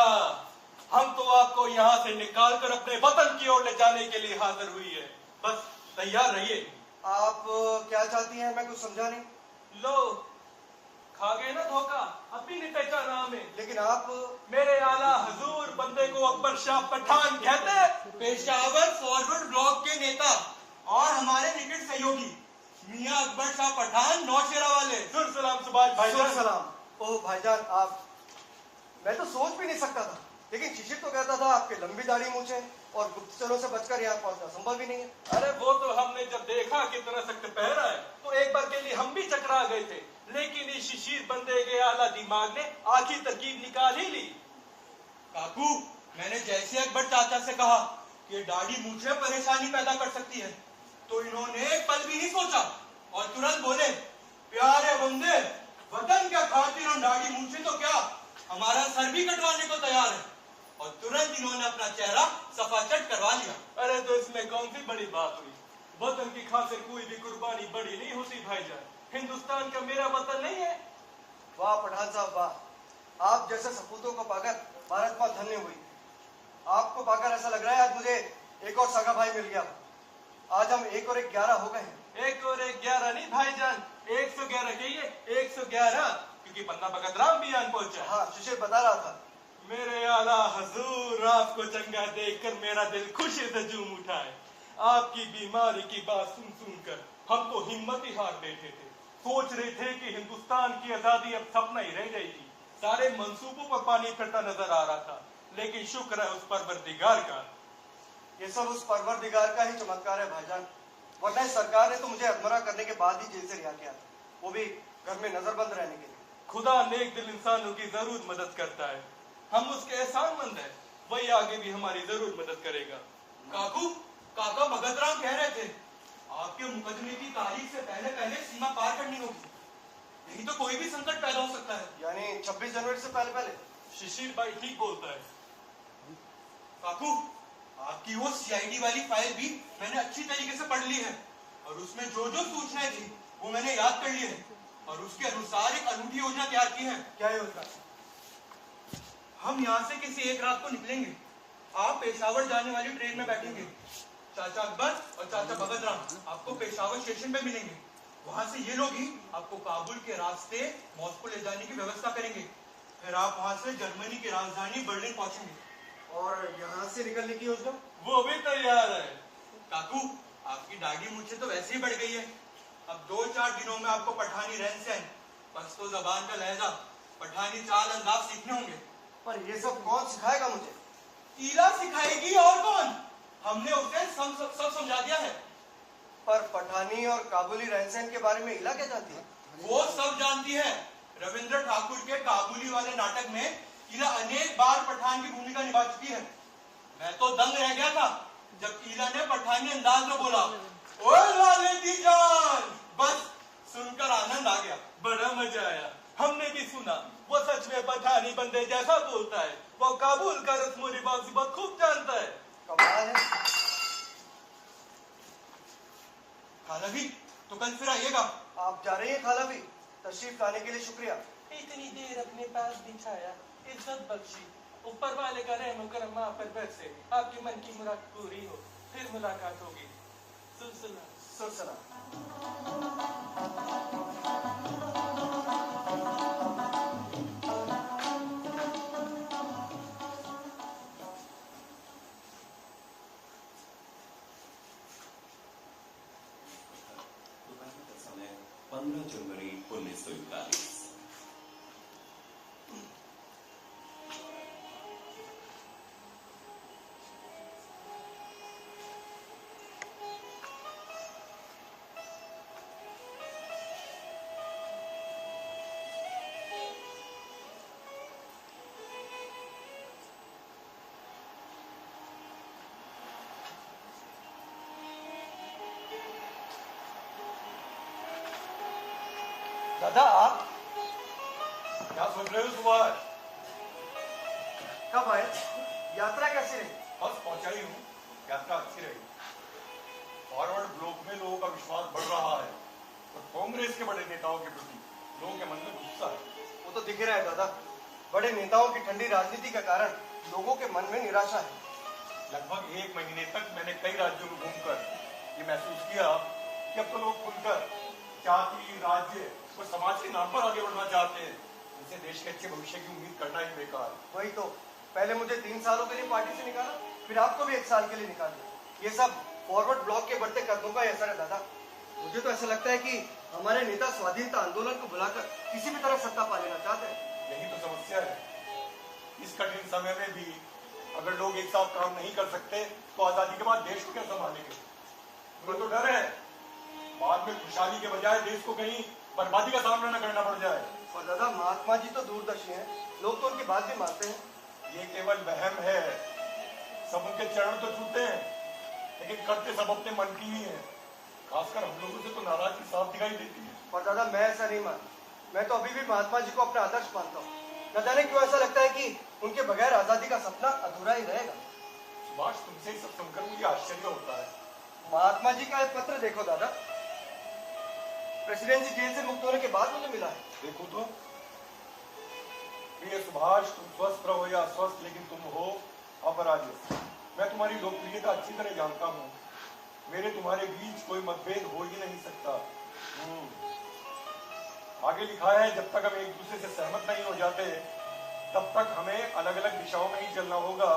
S8: हम तो आपको यहाँ से निकाल कर अपने वतन की ओर ले जाने के लिए हाजिर हुई है। बस तैयार रहिए।
S1: आप क्या चाहती हैं, मैं कुछ समझा नहीं।
S5: लो खा गए ना धोखा, अब भी नहीं पहचाना हमें।
S1: लेकिन आप
S5: मेरे आला हजूर बंदे को अकबर शाह पठान कहते।
S8: पेशावर फॉरवर्ड ब्लॉक के नेता और हमारे निकट सहयोगी मियां अकबर शाह पठान नौशेरा वाले।
S5: सुर सलाम सुभाष भाईजान।
S1: सलाम। ओह भाईजान, आप, मैं तो सोच भी नहीं सकता था, लेकिन शिशिर तो कहता था आपके लंबी दाढ़ी मूछे और गुप्तचरों से बचकर यहाँ पहुंचना संभव ही नहीं है।
S5: अरे वो तो हमने जब देखा कितना सख्त पहरा है तो एक बार के लिए हम भी चकरा गए थे, लेकिन इस शिशिर बंदे के आला दिमाग ने आखिर तरकीब निकाल ही ली।
S8: काकू, मैंने जैसे अकबर चाचा से कहा कि दाढ़ी मूछे परेशानी पैदा कर सकती है, तो इन्होंने एक पल भी नहीं सोचा और तुरंत बोले, प्यारे बंदे, वतन क्या खातिर हम दाढ़ी मूछे तो क्या, हमारा सर भी कटवाने को तैयार है। और तुरंत इन्होंने अपना चेहरा सफाचट करवा लिया।
S5: अरे तो इसमें कौन सी बड़ी बात हुई। वतन की खातिर कोई भी कुर्बानी बड़ी नहीं होती भाईजान। हिंदुस्तान का मेरा वतन नहीं है।
S1: वाह पठान साहब वाह, आप जैसे सपूतों को पाकर भारत माँ धन्य हुई। आपको पाकर ऐसा लग रहा है आज मुझे एक और सगा भाई मिल गया। आज हम 1 और 1 11 हो गए हैं।
S5: 1 और 1 11 नहीं भाईजान, 111 कहिए, 111, क्योंकि पन्ना भगत राम भी आन पहुंचा।
S1: हाँ, शिशिर बता रहा था।
S5: मेरे आला हजूर, आपको चंगा देखकर मेरा दिल खुशी से झूम उठा है। आपकी बीमारी की बात सुन सुनकर हम तो हिम्मत ही हार बैठे थे। सोच रहे थे कि हिंदुस्तान की आजादी अब सपना ही रह जाएगी। सारे मंसूबों पर पानी फिरता नजर आ रहा था, लेकिन शुक्र है उस परवरदिगार का।
S1: ये सब उस परवरदिगार का ही चमत्कार है भाईजान, वरना इस सरकार ने तो मुझे अधमरा करने के बाद ही जेल से रिहा किया था, वो भी घर में नजरबंद रहने के लिए।
S5: खुदा नेक दिल इंसानों की जरूर मदद करता है। हम उसके एहसानमंद हैं, वही आगे भी हमारी जरूर मदद करेगा।
S8: काकू, काका भगत राम कह रहे थे आपके मुकदमे की तारीख से पहले पहले सीमा पार करनी होगी, नहीं तो कोई भी संकट पैदा हो सकता है।
S1: यानी 26 जनवरी से पहले पहले।
S5: शिशिर भाई ठीक बोलता है।
S8: काकू, आपकी वो सीआईडी वाली फाइल भी मैंने अच्छी तरीके से पढ़ ली है और उसमें जो जो सूचनाएं थी वो मैंने याद कर ली है और उसके अनुसार एक अनूठी योजना तैयार की है।
S1: क्या योजना?
S8: हम यहाँ से किसी एक रात को निकलेंगे। आप पेशावर जाने वाली ट्रेन में बैठेंगे।
S5: चाचा अकबर और चाचा भगत राम आपको पेशावर स्टेशन पे मिलेंगे। वहां से ये लोग ही आपको काबुल के रास्ते मॉस्को ले जाने की व्यवस्था करेंगे। फिर आप वहां से जर्मनी की राजधानी बर्लिन पहुंचेंगे।
S1: और यहाँ से निकलने की योजना?
S5: वो भी तैयार है। काकू, आपकी दाढ़ी मुझसे तो वैसे ही बढ़ गई है। अब 2-4 दिनों में आपको पठानी रहन सहन, पश्तो जबान का लहजा, पठानी चाल अंदाज सीखने होंगे।
S1: पर ये सब कौन सिखाएगा मुझे?
S5: ईला सिखाएगी, और कौन? हमने उसे सब समझा दिया है।
S1: पर पठानी और काबुली रहन सहन के बारे में इला क्या जानती है?
S5: वो सब जानती है। रविंद्र ठाकुर के काबुली वाले नाटक में ईला अनेक बार पठान की भूमिका निभा चुकी है। मैं तो दंग रह गया था जब ईला ने पठानी अंदाज में बोला, ओए लाले दी जान। बस सुनकर आनंद आ गया, बड़ा मजा आया। हमने भी सुना, वो सच में पठानी बंदे जैसा बोलता है। वो काबुल का रस्म रिवाज बहुत खूब जानता है।
S1: कमाल है।
S5: खाला भी तो कल फिर आइएगा।
S1: आप जा रही हैं खाला भी? तशरीफ लाने के लिए शुक्रिया।
S5: इतनी देर अपने पास बिठाया, इज्जत बख्शी, ऊपर वाले का रहम करम आप पर बरसे, आपके मन की मुराद पूरी हो, फिर मुलाकात होगी। सुलसुला
S1: सुलसुला।
S3: दोपहर का समय 15 जनवरी 1941।
S1: दादा आप
S5: क्या सोच रहे हो सुभाष?
S1: कब आए? यात्रा कैसी रही?
S5: बस पहुंचा ही हूँ। यात्रा अच्छी रही। फॉरवर्ड ब्लॉक में लोगों का विश्वास बढ़ रहा है और कांग्रेस के बड़े नेताओं के प्रति लोगों के मन में गुस्सा है।
S1: वो तो दिख ही रहा है दादा। बड़े नेताओं की ठंडी राजनीति के कारण लोगों के मन में निराशा है।
S5: लगभग 1 महीने तक मैंने कई राज्यों में घूमकर ये महसूस किया कि अब तो लोग खुलकर जाति, राज्य और समाज के नाम पर आगे बढ़ना चाहते हैं। इनसे देश के अच्छे भविष्य की उम्मीद करना ही बेकार है।
S1: वही तो, पहले मुझे 3 सालों के लिए पार्टी से निकाला, फिर आपको भी 1 साल के लिए निकाल दिया। ये सब फॉरवर्ड ब्लॉक के बढ़ते कदमों का असर है दादा। मुझे तो ऐसा लगता है कि हमारे नेता स्वाधीनता आंदोलन को बुलाकर किसी भी तरह सत्ता पा लेना चाहते हैं।
S5: यही तो समस्या है। इस कठिन समय में भी अगर लोग एक साथ काम नहीं कर सकते तो आजादी के बाद देश को क्या संभालेंगे? मुझे तो डर है बाद में खुशहाली के बजाय देश को कहीं बर्बादी का सामना न करना पड़ जाए।
S1: और दादा महात्मा जी तो दूरदर्शी हैं, लोग तो उनकी बात भी मानते हैं।
S5: ये केवल वहम है। सब उनके चरण तो छूते हैं लेकिन करते सब अपने मन की ही है। खासकर हम लोगों से तो नाराजगी साफ दिखाई देती है।
S1: और दादा मैं ऐसा नहीं मानता। मैं तो अभी भी महात्मा जी को अपना आदर्श मानता हूँ। न जाने क्यों ऐसा लगता है कि उनके बगैर आजादी का सपना अधूरा ही रहेगा।
S5: सुभाष, तुमसे सब सुनकर मुझे आश्चर्य होता है।
S1: महात्मा जी का एक पत्र देखो दादा, प्रेसिडेंसी जेल से मुक्त होने के बाद मुझे मिला है।
S5: देखो तो। प्रिय सुभाष, तुम स्वस्थ रहो या अस्वस्थ, लेकिन तुम हो अपराजित। मैं तुम्हारी लोकप्रियता अच्छी तरह जानता हूँ। मेरे तुम्हारे बीच कोई मतभेद हो ही नहीं सकता। आगे लिखा है, जब तक हम एक दूसरे से सहमत नहीं हो जाते तब तक हमें अलग अलग दिशाओं में ही चलना होगा,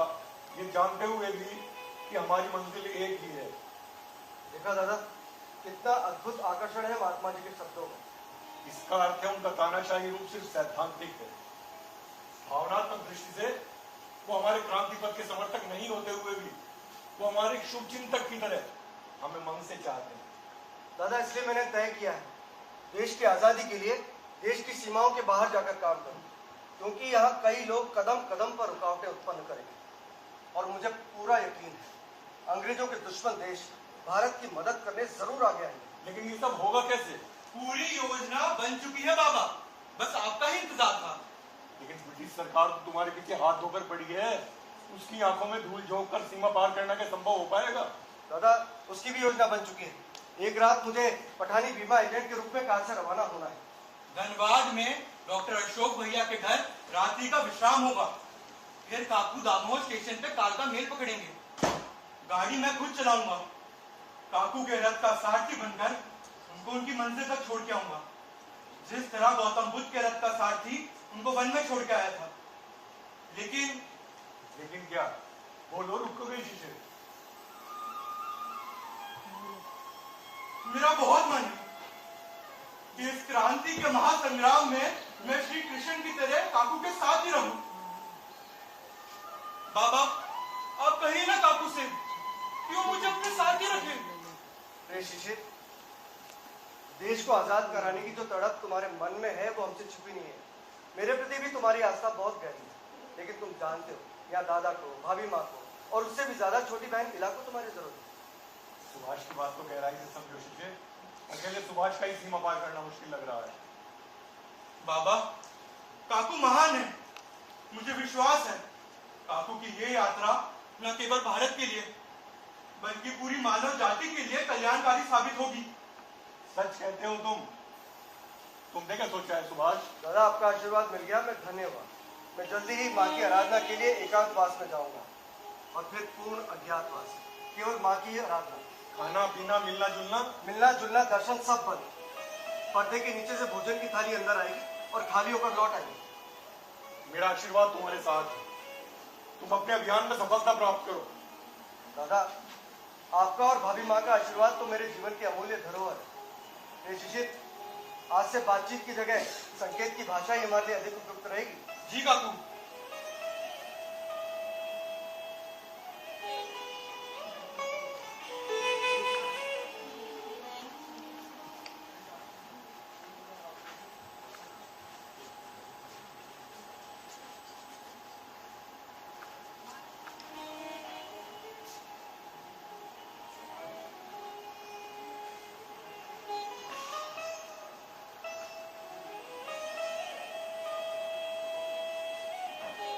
S5: ये जानते हुए भी कि हमारी मंजिल एक ही है।
S1: देखा दादा, कितना अद्भुत आकर्षण है महात्मा जी के शब्दों में।
S5: इसका अर्थ है उनका तानाशाही रूप सिर्फ सैद्धांतिक है। भावनात्मक दृष्टि से वो हमारे क्रांति पथ के समर्थक नहीं होते हुए भी वो हमारे शुभ चिंतक की तरह हमें मन से चाहते हैं।
S1: दादा इसलिए मैंने तय किया है देश की आजादी के लिए देश की सीमाओं के बाहर जाकर काम करूं, क्योंकि यहाँ कई लोग कदम कदम पर रुकावटें उत्पन्न करेंगे। और मुझे पूरा यकीन है अंग्रेजों के दुश्मन देश भारत की मदद करने जरूर आगे आएंगे।
S5: लेकिन ये सब होगा कैसे? पूरी योजना बन चुकी है बाबा, बस आपका ही इंतजार था। लेकिन ब्रिटिश सरकार तो तुम्हारे पीछे हाथ धोकर पड़ी है। उसकी आंखों में धूल झोंक कर सीमा पार करना क्या संभव हो पाएगा?
S1: दादा उसकी भी योजना बन चुकी है। एक रात मुझे पठानी बीमा एजेंट के रूप में कार से रवाना होना है।
S5: धनबाद में डॉक्टर अशोक भैया के घर रात्रि का विश्राम होगा। फिर काकू दामोह स्टेशन पे कार का मेल पकड़ेंगे। गाड़ी मैं खुद चलाऊंगा। काकू के रथ का सारथी बनकर उनको उनकी मंजिल तक छोड़ के आऊंगा, जिस तरह गौतम बुद्ध के रथ का सारथी उनको वन में छोड़ के आया था। लेकिन क्या? बोलो, रुको गई शीशे। मेरा बहुत मन है कि इस क्रांति के महासंग्राम में मैं श्री कृष्ण की तरह काकू के साथ ही रहूं। बाबा, आप कहिए ना काकू से क्यों मुझे अपने साथ ही रखें।
S1: रे शिशिर, देश को आजाद कराने की जो तड़प तुम्हारे मन में है वो हमसे छुपी नहीं है। मेरे प्रति भी तुम्हारी आस्था बहुत गहरी है, लेकिन तुम जानते हो यहाँ दादा को, भाभी माँ को और उससे भी ज्यादा छोटी बहन इला को तुम्हारी जरूरत है।
S5: सुभाष की बात तो गहराई से समझो शिशिर, अकेले सुभाष का ही सीमा पार करना मुश्किल लग रहा है। बाबा, काकू महान है, मुझे विश्वास है काकू की ये यात्रा न केवल भारत के लिए बल्कि पूरी मानव जाति के लिए कल्याणकारी साबित होगी। सच कहते हो तुमने क्या सोचा है सुभाष?
S1: दादा, आपका आशीर्वाद मिल गया, मैं धन्य हुआ। मैं जल्दी ही माँ की आराधना के लिए एकांतवास में जाऊंगा और फिर पूर्ण अज्ञातवास, केवल माँ की ही आराधना।
S5: खाना पीना, मिलना
S1: जुलना, दर्शन सब बंद। पर्दे के नीचे से भोजन की थाली अंदर आएगी और खाली होकर लौट आएगी।
S5: मेरा आशीर्वाद तुम्हारे साथ है, तुम अपने अभियान में सफलता प्राप्त करो।
S1: दादा, आपका और भाभी माँ का आशीर्वाद तो मेरे जीवन की अमूल्य धरोहर है। शिशिर, आज से बातचीत की जगह संकेत की भाषा ही हमारे लिए अधिक उपयुक्त रहेगी।
S5: जी काकू।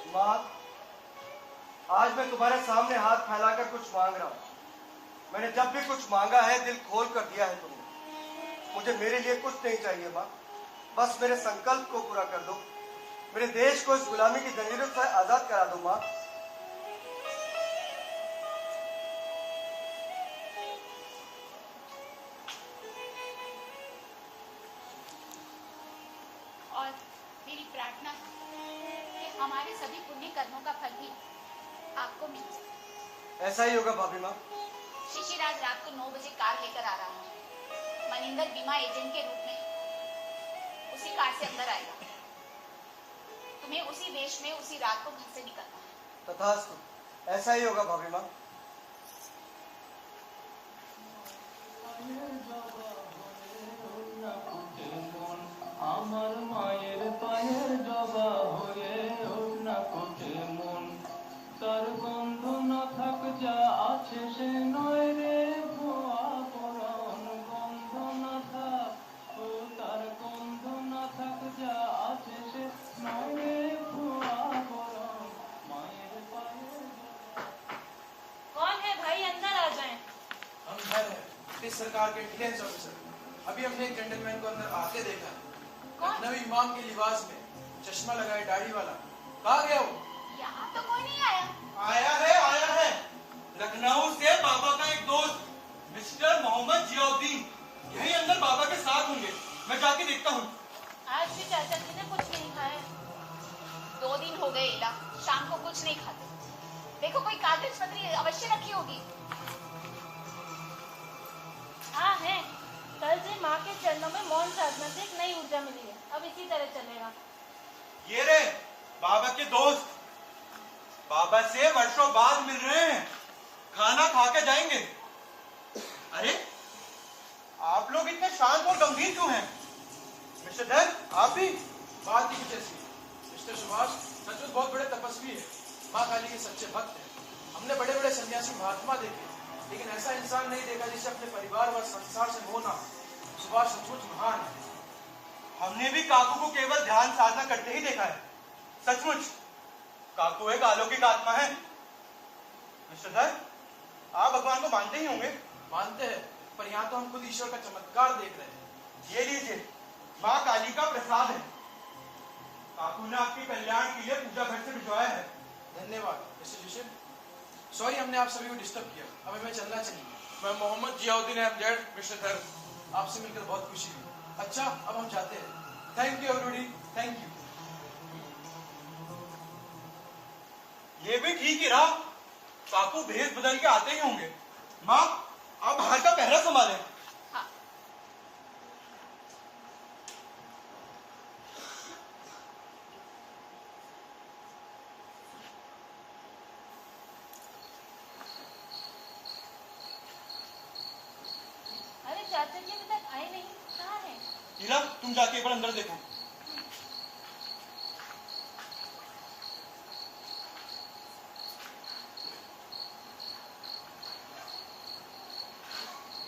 S1: माँ, आज मैं तुम्हारे सामने हाथ फैलाकर कुछ मांग रहा हूँ। मैंने जब भी कुछ मांगा है दिल खोल कर दिया है तुमने। मुझे मेरे लिए कुछ नहीं चाहिए माँ, बस मेरे संकल्प को पूरा कर दो। मेरे देश को इस गुलामी की जंजीरों से आजाद करा दो माँ।
S11: और मेरी प्रार्थना है कि हमारे सभी पुण्य कर्मों का फल भी आपको मिल जाए।
S1: ऐसा ही होगा भाभी माँ।
S11: शिशिर आज रात को 9 बजे कार लेकर आ रहा है। मनिंदर बीमा एजेंट के रूप में उसी कार से अंदर आएगा। तुम्हें उसी वेश में उसी रात को घर से निकलना है।
S1: तथास्तु, ऐसा ही होगा भाभी माँ।
S12: আমার মায়ের পায়ের জবা হয়ে ওঠ না কোটে মন, তার গন্ধ না থাক যা আছে সে নয় রে ভুয়া পরাণ, গন্ধ না থাক ও তার গন্ধ না থাক যা আছে সে নয় রে ভুয়া পরাণ, মায়ের পায়ের জবা।
S10: कौन है भाई, अंदर आ जाएं।
S2: हम घर है, ब्रिटिश सरकार के इंटेलिजेंस ऑफिसर। अभी हमने एक जेंटलमैन को अंदर आते देखा। लखनवी इमाम के लिबास में, चश्मा लगाए, दाढ़ी वाला। कहाँ गया वो?
S11: यहाँ तो कोई नहीं आया।
S5: आया है। लखनऊ से बाबा का एक दोस्त मिस्टर मोहम्मद जियाउद्दीन यही अंदर बाबा के साथ होंगे। मैं जाके देखता हूँ।
S10: आज भी चाचा जी ने कुछ नहीं खाया।
S11: 2 दिन हो गए इला, शाम को कुछ नहीं खाते। देखो कोई कागज पत्री अवश्य रखी होगी।
S10: हाँ है, कल से माँ के चरणों में मौन साधना से एक नई ऊर्जा मिली है। अब इसी तरह चलेगा।
S5: ये रे बाबा के दोस्त, बाबा से वर्षों बाद मिल रहे हैं, खाना खा के जाएंगे। अरे आप लोग इतने शांत और गंभीर क्यों हैं? मिस्टर धन, आप भी?
S2: बात ही कुछ ऐसी। मिस्टर सुभाष सचमुच बहुत बड़े तपस्वी है, माँ काली के सच्चे भक्त हैं। हमने बड़े बड़े सन्यासी महात्मा देखे, लेकिन ऐसा इंसान नहीं देखा जिसे अपने परिवार व संसार से मोह ना हो। सुभाष सचमुच महान है।
S5: हमने भी काकू को केवल ध्यान साधना करते ही देखा है। सचमुच काकू एक अलौकिक आत्मा है। मिस्टर धन, आप भगवान को मानते ही होंगे।
S2: मानते हैं, पर यहाँ तो हम खुद ईश्वर का चमत्कार देख रहे हैं।
S5: ये लीजिए, माँ काली का प्रसाद है। काकू ने आपके कल्याण के लिए पूजा घर से भिजवाया है।
S2: धन्यवाद मिस्टर शिशिर। सॉरी हमने आप सभी को डिस्टर्ब किया, अब हमें चलना चाहिए।
S5: मैं मोहम्मद जियाउद्दीन अहमद, मिस्टर धर्म।
S2: आपसे मिलकर बहुत खुशी हुई। अच्छा अब हम जाते हैं। Thank you everybody, thank you.
S5: ये भी ठीक ही रहा, काकू भेस बदल के आते ही होंगे। माँ आप बाहर का पहरा संभालें।
S11: हाँ।
S10: अरे चाचा जी अभी तक आए नहीं, कहाँ हैं?
S5: हीरा तुम जाके एक बार अंदर देखो।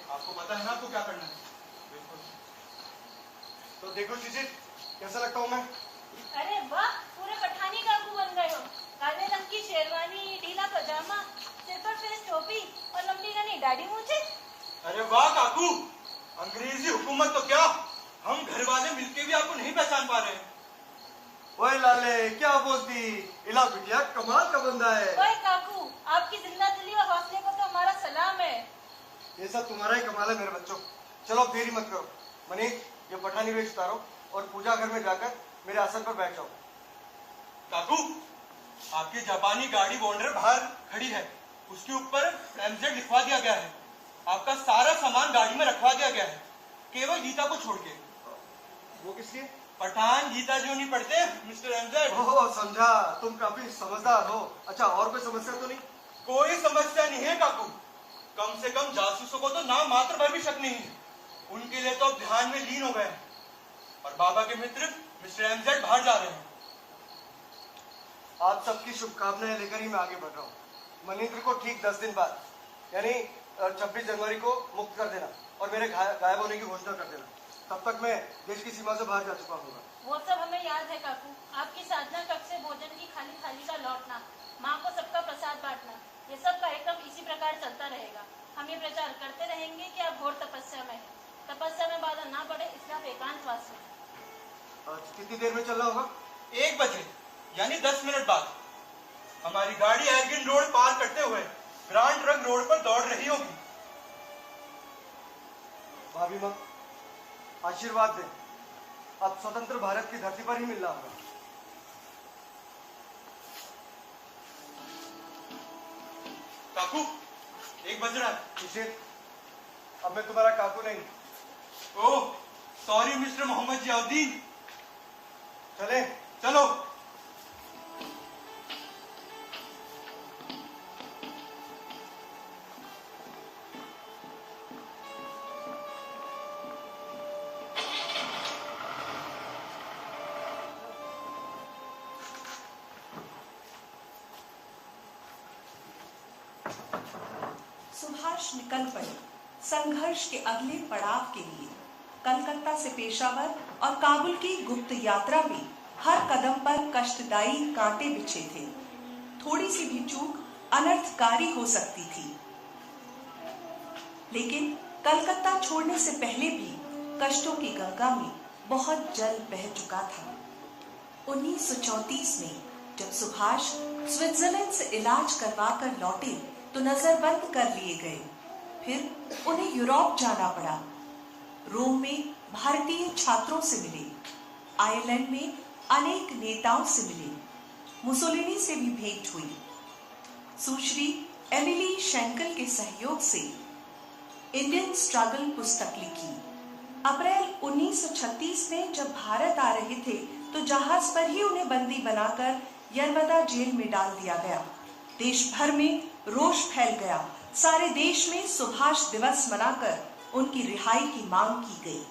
S5: आपको पता है ना आपको क्या करना है? बिल्कुल।
S1: तो देखो शिशिर, कैसा लगता हूँ मैं?
S10: अरे वाह, पूरे पठानी काकू बन गए हो। काले रंग की शेरवानी, ढीला पजामा, सिर पर फेस टोपी और लंबी घनी दाढ़ी मूंछे।
S5: अरे वाह काकू, अंग्रेजी हुकूमत तो क्या, हम घर वाले मिलके भी आपको नहीं पहचान पा रहे हैं।
S1: ओए लाले, क्या बोलती? इला बिटिया कमाल का बंदा है।
S10: ओए काकू, आपकी जिंदा दिली और हौसले को तो हमारा सलाम है।
S1: ये सब तुम्हारा ही कमाल है मेरे बच्चों। चलो देरी मत करो। मनीष, ये पठानी वेश उतारो और पूजा घर में जाकर मेरे आसन पर बैठ जाओ।
S5: काकू, आपकी जापानी गाड़ी बॉर्डर बाहर खड़ी है, उसके ऊपर फ्रेमजेड लिखवा दिया गया है। आपका सारा सामान गाड़ी में रखवा दिया गया है, केवल गीता को छोड़ के।
S1: वो किसकी?
S5: पठान गीता जो नहीं पढ़ते मिस्टर एमजेड।
S1: ओह समझा, तुम काफी समझदार हो। अच्छा और कोई समस्या तो नहीं?
S5: कोई समस्या नहीं है काकू, कम से कम जासूसों को तो नाम मात्र भर भी शक नहीं है। उनके लिए तो अब ध्यान में लीन हो गए हैं और बाबा के मित्र मिस्टर एमजेड बाहर जा रहे हैं।
S1: आप सबकी शुभकामनाएं लेकर ही मैं आगे बढ़ रहा हूँ। मनिंद्र को ठीक 10 दिन बाद यानी 26 जनवरी को मुक्त कर देना और मेरे गायब होने की घोषणा कर देना। तब तक मैं देश की सीमा से बाहर जा चुका हूँ।
S10: वो सब हमें याद है काकू। आपकी साधना कक्ष से भोजन की खाली थाली का लौटना, माँ को सबका प्रसाद बांटना, ये सब कार्यक्रम इसी प्रकार चलता रहेगा। हम ये प्रचार करते रहेंगे कि आप घोर तपस्या में हैं। तपस्या में बाधा ना पड़े इसलिए आप एकांतवास में।
S1: आज कितनी देर में चलना होगा?
S5: 1 बजे यानी 10 मिनट बाद हमारी गाड़ी एल्गिन रोड पार करते हुए ग्रांड ट्रक रोड पर दौड़ रही होगी।
S1: भाभी माँ आशीर्वाद दे, अब स्वतंत्र भारत की धरती पर ही मिलना होगा।
S5: काकू 1 बज रहा है।
S1: किशोर, अब मैं तुम्हारा काकू नहीं।
S5: Oh sorry mister Mohammed Ziauddin.
S1: चले
S5: चलो।
S6: सुभाष निकल पड़े संघर्ष के अगले पड़ाव के लिए। कलकत्ता से पेशावर और काबुल की गुप्त यात्रा में हर कदम पर कष्टदायी कांटे बिछे थे। थोड़ी सी भी चूक अनर्थकारी हो सकती थी। लेकिन कलकत्ता छोड़ने से पहले भी कष्टों की गंगा में बहुत जल बह चुका था। 1934 में जब सुभाष स्विट्जरलैंड से इलाज करवाकर लौटे तो नजरबंद कर लिए गए। फिर उन्हें यूरोप जाना पड़ा। रोम में भारतीय छात्रों से मिले, आयरलैंड में अनेक नेताओं से मिले, मुसोलिनी से भी भेंट हुई। सुश्री एमिली शेंकल के सहयोग से इंडियन स्ट्रगल पुस्तक लिखी। अप्रैल 1936 में जब भारत आ रहे थे तो जहाज पर ही उन्हें बंदी बनाकर यरमदा जेल में डाल दिया गया। देश भर में रोष फैल गया। सारे देश में सुभाष दिवस मनाकर उनकी रिहाई की मांग की गई।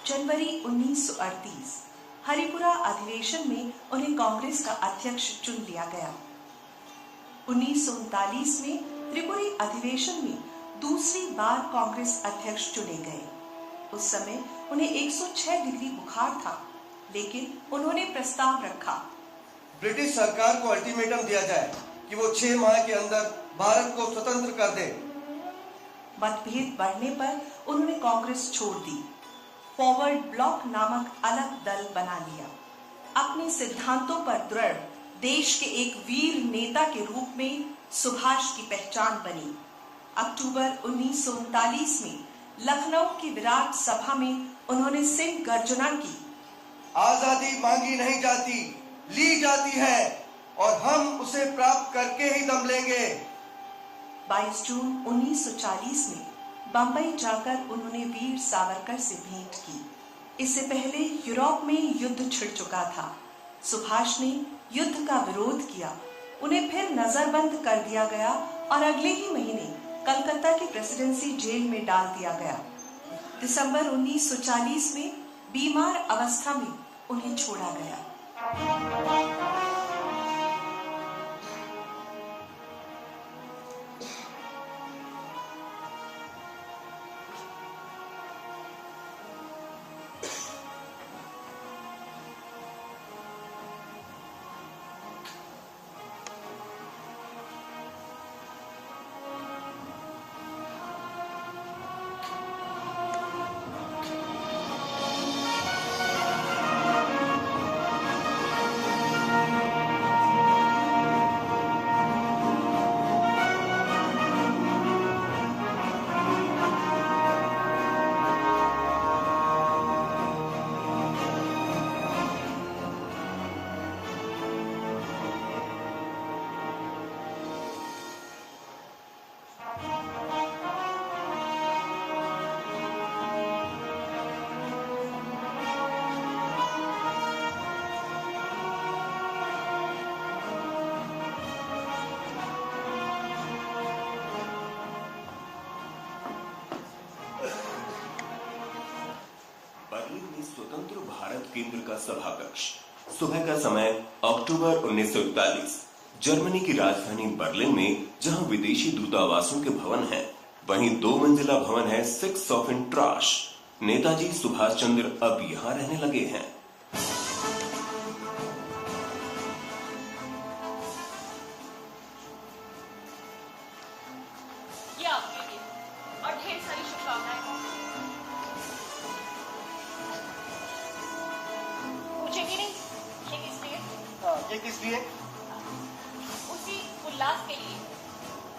S6: जनवरी 1938 हरिपुरा अधिवेशन में उन्हें कांग्रेस का अध्यक्ष चुन लिया गया। 1939 में त्रिपुरी अधिवेशन में दूसरी बार कांग्रेस अध्यक्ष चुने गए। उस समय उन्हें 106 डिग्री बुखार था, लेकिन उन्होंने प्रस्ताव रखा।
S1: ब्रिटिश सरकार को अल्टीमेटम दिया जाए कि वो 6 माह के अंदर भारत को स्वतंत्र कर दे।
S6: मतभेद बढ़ने पर उन्होंने कांग्रेस छोड़ दी। फॉरवर्ड ब्लॉक नामक अलग दल बना लिया। अपने सिद्धांतों पर दृढ़ देश के एक वीर नेता के रूप में सुभाष की पहचान बनी। अक्टूबर 1939 में लखनऊ की विराट सभा में उन्होंने सिंह गर्जना की।
S1: आजादी मांगी नहीं जाती, ली जाती है और हम उसे प्राप्त करके ही दम लेंगे।
S6: 22 जून 1940 में बंबई जाकर उन्होंने वीर सावरकर से भेंट की। इससे पहले यूरोप में युद्ध छिड़ चुका था। सुभाष ने युद्ध का विरोध किया, उन्हें फिर नजरबंद कर दिया गया और अगले ही महीने कलकत्ता की प्रेसिडेंसी जेल में डाल दिया गया। दिसंबर 1940 में बीमार अवस्था में उन्हें छोड़ा गया।
S3: स्वतंत्र भारत केंद्र का सभा कक्ष। सुबह का समय अक्टूबर 1941। जर्मनी की राजधानी बर्लिन में जहां विदेशी दूतावासों के भवन हैं, वहीं 2 मंजिला भवन है 6 ऑफ इंट्राश। नेताजी सुभाष चंद्र अब यहां रहने लगे हैं।
S11: ये आपके लिए और ढेर सारी शुभकामनाएं। पूछेंगे नहीं ये किस लिए?
S1: ये किस लिए?
S11: उसी उल्लास के लिए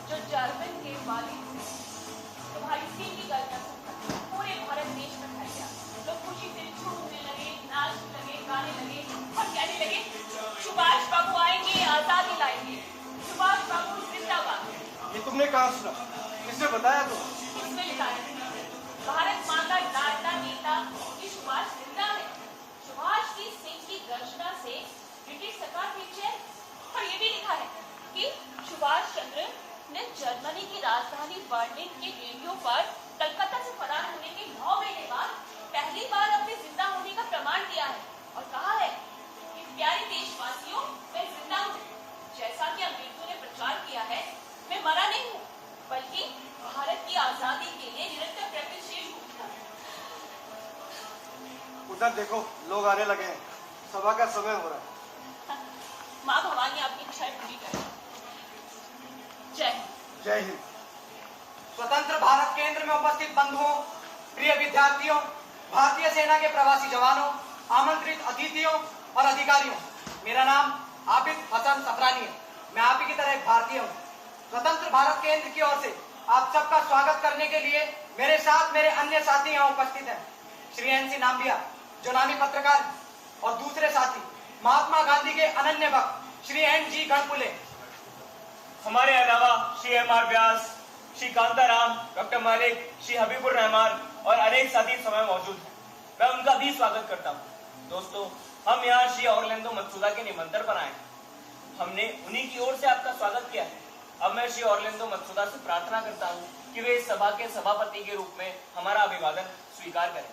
S11: जो जर्मन के वालिद से तुम्हारी सिंह की गलतियां सुनकर पूरे भारत देश में फैल गया। लोग खुशी से झूमने लगे, नाचने लगे, गाने लगे और कहने लगे, सुभाष बाबू आएंगे, आजादी लाएंगे, सुभाष बाबू जिंदाबाद।
S1: ये तुमने कहाँ सुना? किसने बताया तो?
S11: इसमें लिखा है, भारत मां का लाडला नेता कि सुभाष जिंदा है। सुभाष की सिंह की गर्जना से ब्रिटिश सरकार पीछे है। और ये भी लिखा है कि सुभाष चंद्र ने जर्मनी की राजधानी बर्लिन के रेडियो पर कलकत्ता से फरार होने के 9 महीने बाद पहली बार अपने जिंदा होने का प्रमाण दिया है और कहा है कि प्यारे देशवासियों, मैं जिंदा हूँ। जैसा कि अंग्रेजों ने प्रचार किया है, मैं मरा नहीं हूँ, बल्कि भारत की आजादी के लिए निरंतर प्रयत्नशील हूँ।
S1: उधर देखो, लोग आने लगे हैं। सभा का समय हो रहा है।
S11: माँ भवानी आपकी इच्छाएं पूरी करे। जय हिंद।
S1: जय हिंद।
S13: स्वतंत्र भारत केंद्र में उपस्थित बंधुओं, प्रिय विद्यार्थियों, भारतीय सेना के प्रवासी जवानों, आमंत्रित अतिथियों और अधिकारियों, मेरा नाम आबिद हसन सफरानी है। मैं आप ही की तरह एक भारतीय हूँ। स्वतंत्र भारत केंद्र की ओर से आप सबका स्वागत करने के लिए मेरे साथ मेरे अन्य साथी यहाँ उपस्थित हैं। श्री NC नाम्बिया, जो नामी पत्रकार, और दूसरे साथी महात्मा गांधी के अनन्य भक्त श्री NG गणपुले।
S5: हमारे अलावा श्री MR व्यास, श्री कांताराम, डॉक्टर मालिक, श्री हबीबुर रहमान और अनेक साथी समय मौजूद हैं। मैं उनका भी स्वागत करता हूँ। दोस्तों, हम यहाँ श्री ऑरलैंडो मत्सुदा के निमंत्रण पर आए। हमने उन्हीं की ओर से आपका स्वागत किया है। अब मैं श्री ऑरलैंडो मत्सुदा से प्रार्थना करता हूँ कि वे इस सभा के सभापति के रूप में हमारा अभिवादन स्वीकार करें।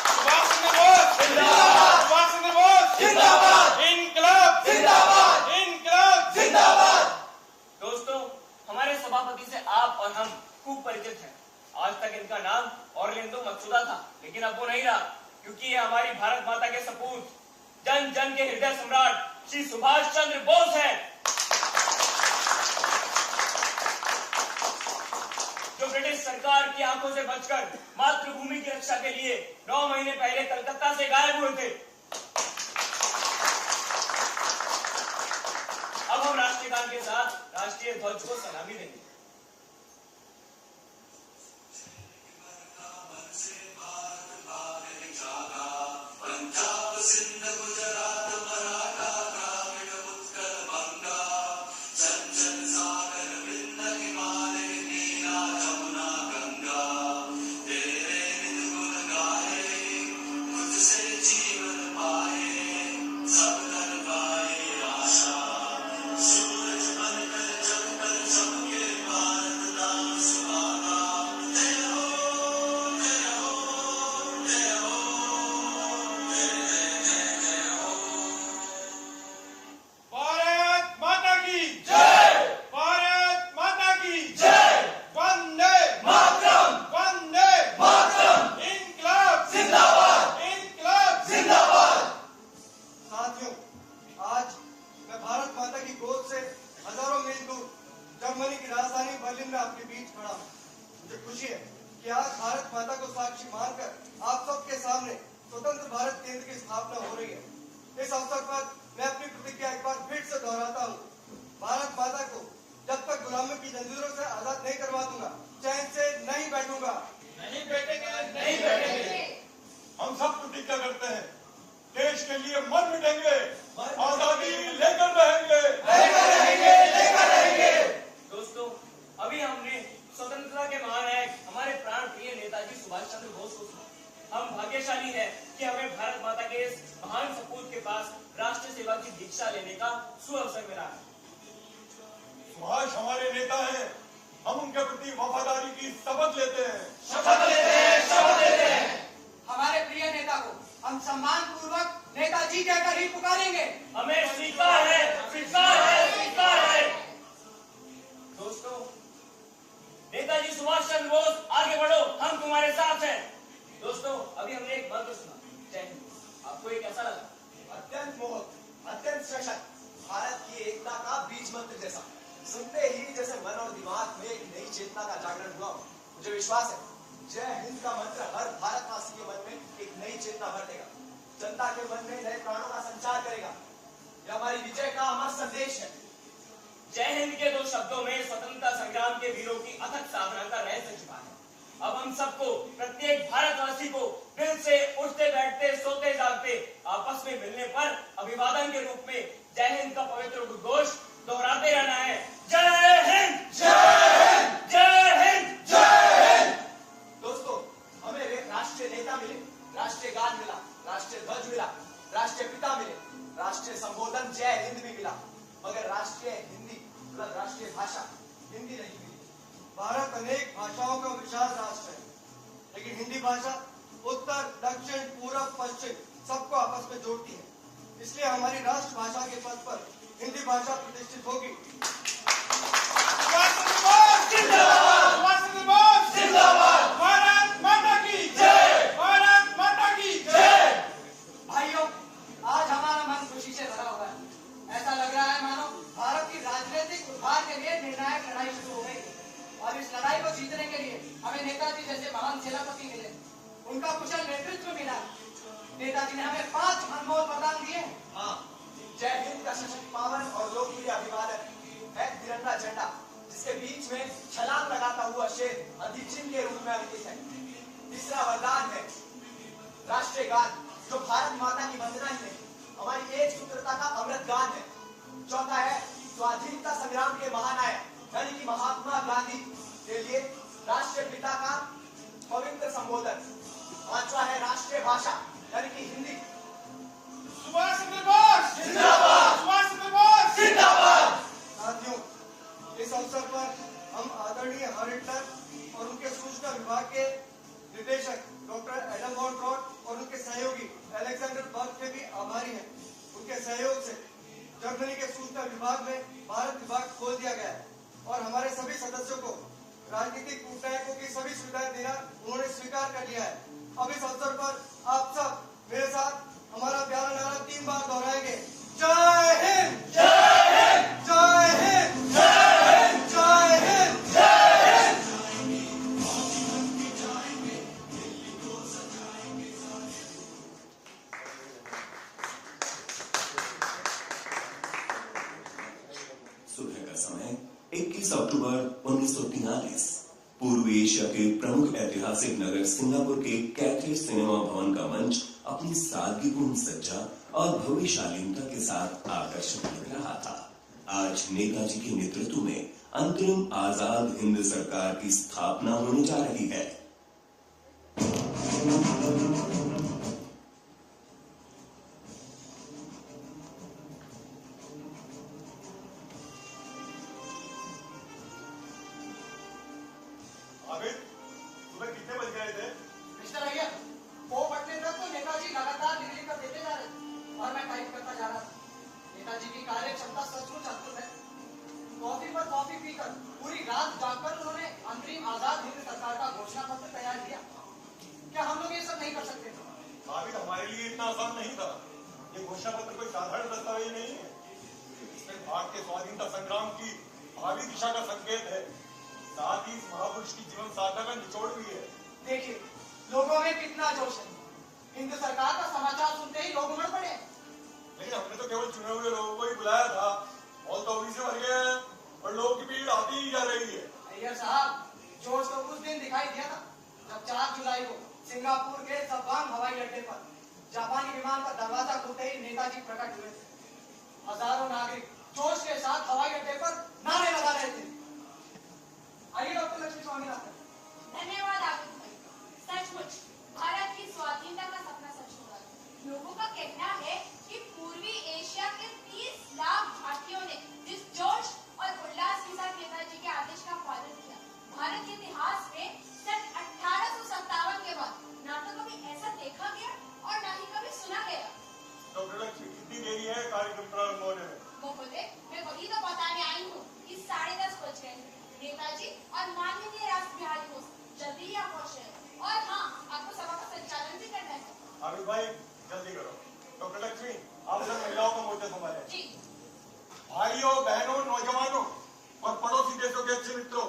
S2: सुभाष चंद्र बोस जिंदाबाद, सुभाष चंद्र बोस जिंदाबाद, इनकलाब जिंदाबाद, इनकलाब जिंदाबाद।
S5: दोस्तों, हमारे सभापति से आप और हम खूब परिचित हैं। आज तक इनका नाम ऑरलैंडो मत्सुदा था, लेकिन अब वो नहीं रहा, क्योंकि ये हमारी भारत माता के सपूत, जन जन के हृदय सम्राट श्री सुभाष चंद्र बोस हैं, जो ब्रिटिश सरकार की आंखों से बचकर मातृभूमि की रक्षा के लिए 9 महीने पहले कलकत्ता से गायब हुए थे।
S14: राष्ट्रीय ध्वज को सलामी देंगे।
S1: जर्मनी की राजधानी बर्लिन में आपके बीच खड़ा हूं। मुझे खुशी है कि आज भारत माता को साक्षी मानकर आप सबके सामने स्वतंत्र भारत केंद्र की स्थापना हो रही है। इस अवसर पर मैं अपनी प्रतिज्ञा एक बार फिर से दोहराता हूँ। भारत माता को जब तक गुलामी की जंजीरों से आजाद नहीं करवा दूंगा, चैन से नहीं बैठूंगा।
S2: नहीं बैठेंगे, नहीं बैठेंगे। हम सब प्रतिज्ञा करते हैं, देश के लिए मर मिटेंगे, आजादी लेकर रहेंगे,
S14: लेकर रहेंगे, लेकर रहेंगे। दोस्तों, अभी हमने स्वतंत्रता के महानायक हमारे प्राण प्रिय नेताजी सुभाष चंद्र बोस को सुना। हम भाग्यशाली हैं कि हमें भारत माता के इस महान सपूत के पास राष्ट्र सेवा की दीक्षा लेने का सुअवसर मिला है।
S2: सुभाष हमारे नेता हैं, हम उनके प्रति वफादारी की शपथ लेते हैं,
S13: शपथ लेते हैं, शपथ लेते हैं। हमारे प्रिय नेता को हम सम्मान पूर्वक नेताजी कहकर ही पुकारेंगे।
S14: हमें स्वीकार है, स्वीकार है, स्वीकार है। दोस्तों, नेताजी सुभाष चंद्र बोस, आगे बढ़ो, हम तुम्हारे साथ हैं। दोस्तों, अभी हमने एक मंत्र सुना, जय हिंद। आपको ये कैसा लगा?
S15: अत्यंत मोहक, अत्यंत सशक्त, भारत की एकता का बीज मंत्र जैसा। सुनते ही जैसे मन और दिमाग में एक नई चेतना का जागरण हुआ। मुझे विश्वास है जय हिंद का मंत्र हर भारतवासी के मन में एक नई चेतना भर देगा, जनता के मन में नए प्राणों का संचार करेगा। यह हमारी विजय का अमर संदेश है।
S14: जय हिंद के दो शब्दों में स्वतंत्रता संग्राम के वीरों की अथक साधना का रहस्य छिपा है। अब हम सबको, प्रत्येक भारतवासी को दिल से उठते बैठते सोते जागते आपस में मिलने पर अभिवादन के रूप में जय हिंद का पवित्र उद्घोष दोहराते रहना है। जय हिंद, जय हिंद, जय हिंद,
S15: जय हिंद। दोस्तों, हमें राष्ट्रीय नेता मिले, राष्ट्रीय गान मिला, राष्ट्रीय ध्वज मिला, राष्ट्रीय पिता मिले, राष्ट्रीय संबोधन जय हिंद भी मिला, मगर राष्ट्रीय हिंदी मतलब राष्ट्रीय भाषा हिंदी नहीं मिली।
S1: भारत अनेक भाषाओं का विशाल राष्ट्र है, लेकिन हिंदी भाषा उत्तर, दक्षिण, पूरब, पश्चिम सबको आपस में जोड़ती है। इसलिए हमारी राष्ट्रभाषा के पद पर हिंदी भाषा प्रतिष्ठित होगी।
S2: भारत माता की जय, भारत माता की जय।
S13: भाइयों, आज हमारा मन खुशी से भरा हुआ है। ऐसा लग रहा है मानो भारत की राजनीतिक उद्धार के लिए निर्णायक लड़ाई शुरू हो गई और इस लड़ाई को जीतने के लिए हमें नेताजी जैसे महान सेनापति मिले, उनका कुशल नेतृत्व मिला। नेताजी ने हमें 5 अनमोल वरदान दिए।
S15: हाँ, जय हिंद का सशक्त पावन और लोकप्रिय अभिवादन है तिरंगा झंडा, जिसके बीच में छलांग लगाता हुआ शेर अधिचिन्ह के रूप में अंकित है। तीसरा वरदान है राष्ट्रीय गान, जो भारत माता की वंदना ही नहीं, हमारी एक सूत्रता का अमृत गान है। चौथा है स्वाधीनता संग्राम के महानायक यानी कि महात्मा गांधी के लिए राष्ट्रीय पिता का पवित्र संबोधन। पांचवा है राष्ट्रीय भाषा यानी कि हिंदी।
S2: सुभाष चंद्र बोस जिंदाबाद, सुभाष चंद्र बोस जिंदाबाद।
S1: साथियों, इस अवसर पर हम आदरणीय हरिटर और उनके सूचना विभाग के निदेशक डॉक्टर एडम वॉन ट्रॉट और उनके सहयोगी अलेक्जेंडर बर्ग के भी आभारी हैं। उनके सहयोग से जर्मनी के सूचना विभाग में भारत विभाग खोल दिया गया है और हमारे सभी सदस्यों को राजनीतिक कूटनायकों की सभी सुविधाएं देना उन्होंने स्वीकार कर लिया है। अब इस अवसर पर आप सब मेरे साथ हमारा प्यारा नारा 3 बार दोहराएंगे। जय हिंद, जय हिंद, जय हिंद, जय हिंद, जय हिंद, जय हिंद।
S3: सुबह का समय 21 अक्टूबर 1943 पूर्व एशिया के प्रमुख ऐतिहासिक नगर सिंगापुर के कैथे सिनेमा भवन का मंच अपनी सादगीपूर्ण सज्जा और भव्य शालीनता के साथ आकर्षक लग रहा था। आज नेताजी के नेतृत्व में अंतरिम आजाद हिंद सरकार की स्थापना होने जा रही है।
S2: सुबह कितने बज गए थे?
S13: मिस्टर अय्यर, 2 बजने तक तो नेताजी लगातार डिग्री कर देते जा रहे थे और मैं टाइप करता जा रहा था। नेताजी की कार्य क्षमता सचमुच अद्भुत है। कॉफी पर कॉफी पीकर पूरी रात जागकर उन्होंने अंतरिम आजाद हिंद सरकार का घोषणा पत्र तैयार किया। क्या हम लोग ये सब नहीं कर सकते थे?
S2: भाभी, हमारे लिए इतना आसान नहीं था। ये घोषणा पत्र कोई साधारण दस्तावेज नहीं है। इसमें भारत के स्वाधीनता संग्राम की भावी दिशा का संकेत है। साथ ही इस महापुरुष की जीवन साधना का निचोड़ भी है।
S13: देखिए, लोगों में कितना जोश है। हिंद सरकार का समाचार सुनते ही लोग उमड़ पड़े।
S2: लेकिन हमने तो केवल चुने हुए लोगों को ही बुलाया था। और तो अभी से भर गए हैं और लोगों की भीड़ आती ही जा रही है।
S13: अय्यर साहब, जोश तो उस दिन दिखाई दिया था जब 4 जुलाई को सिंगापुर के सब्बांग हवाई अड्डे पर जापानी विमान का दरवाजा खुलते ही नेताजी प्रकट हुए थे। हजारों नागरिक जोश के साथ हवाई अड्डे पर नारे लगा रहे थे। आइए डॉक्टर लक्ष्मी स्वामीनाथन।
S4: धन्यवाद आबिद भाई। सचमुच भारत की स्वाधीनता का सपना सच हुआ। लोगों का कहना है कि पूर्वी एशिया के 30 लाख भारतीयों ने जिस जोश और उल्लास के साथ नेताजी के आदेश का पालन किया, भारत के इतिहास में सन 1857 के बाद ना तो कभी ऐसा देखा गया और ना ही कभी सुना गया।
S2: डॉक्टर लक्ष्मी, कितनी देरी है कार्यक्रम प्रारंभ होने में?
S4: वो बोले, मैं वही तो बताने आई हूँ कि 10:30 बज गए। नेताजी और माननीय राष्ट्र बिहारी बोस जल्दी ही आप पहुंचे। और हाँ, आपको सभा का संचालन भी करना है।
S2: अभी भाई जल्दी करो। डॉक्टर लक्ष्मी, आप सब महिलाओं को मोर्चा संभालें।
S4: जी।
S2: भाइयों, बहनों, नौजवानों और पड़ोसी देशों के अच्छे मित्रों,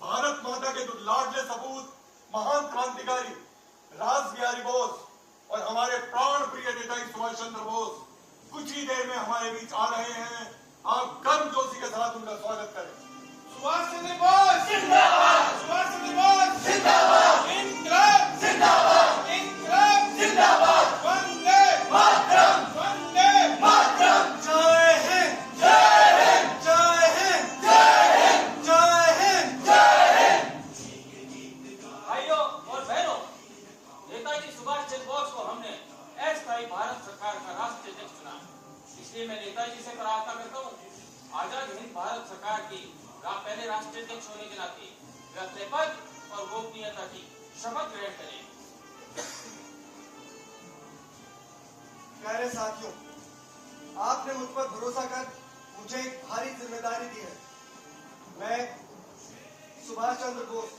S2: भारत माता के दुर्लाडले सपूत, महान क्रांतिकारी राज बिहारी बोस और हमारे प्राण प्रिय नेता सुभाष चंद्र बोस कुछ ही देर में हमारे बीच आ रहे हैं। आप गर्मजोशी के साथ उनका स्वागत करें।
S5: सुभाष चंद्र बोस जिंदाबाद! सुभाष चंद्र बोस जिंदाबाद! इनकलाब जिंदाबाद! इनकलाब जिंदाबाद! वंदे मातरम! वंदे मातरम!
S1: जय हिंद! जय हिंद! जय हिंद! जय हिंद! जय हिंद! जय हिंद!
S14: भाइयों और बहनों, नेताजी सुभाष चंद्र बोस को हमने अस्थायी भारत सरकार का राष्ट्रीय अध्यक्ष चुना। इसलिए मैं नेताजी से प्रार्थना करता हूँ, आजाद हिंद भारत सरकार की पहले राष्ट्रीय अध्यक्ष होने के नाते वे अपने पद और गोपनीयता की शपथ ग्रहण करें।
S1: प्यारे साथियों, आपने मुझ पर भरोसा कर मुझे एक भारी जिम्मेदारी दी है। मैं सुभाष चंद्र बोस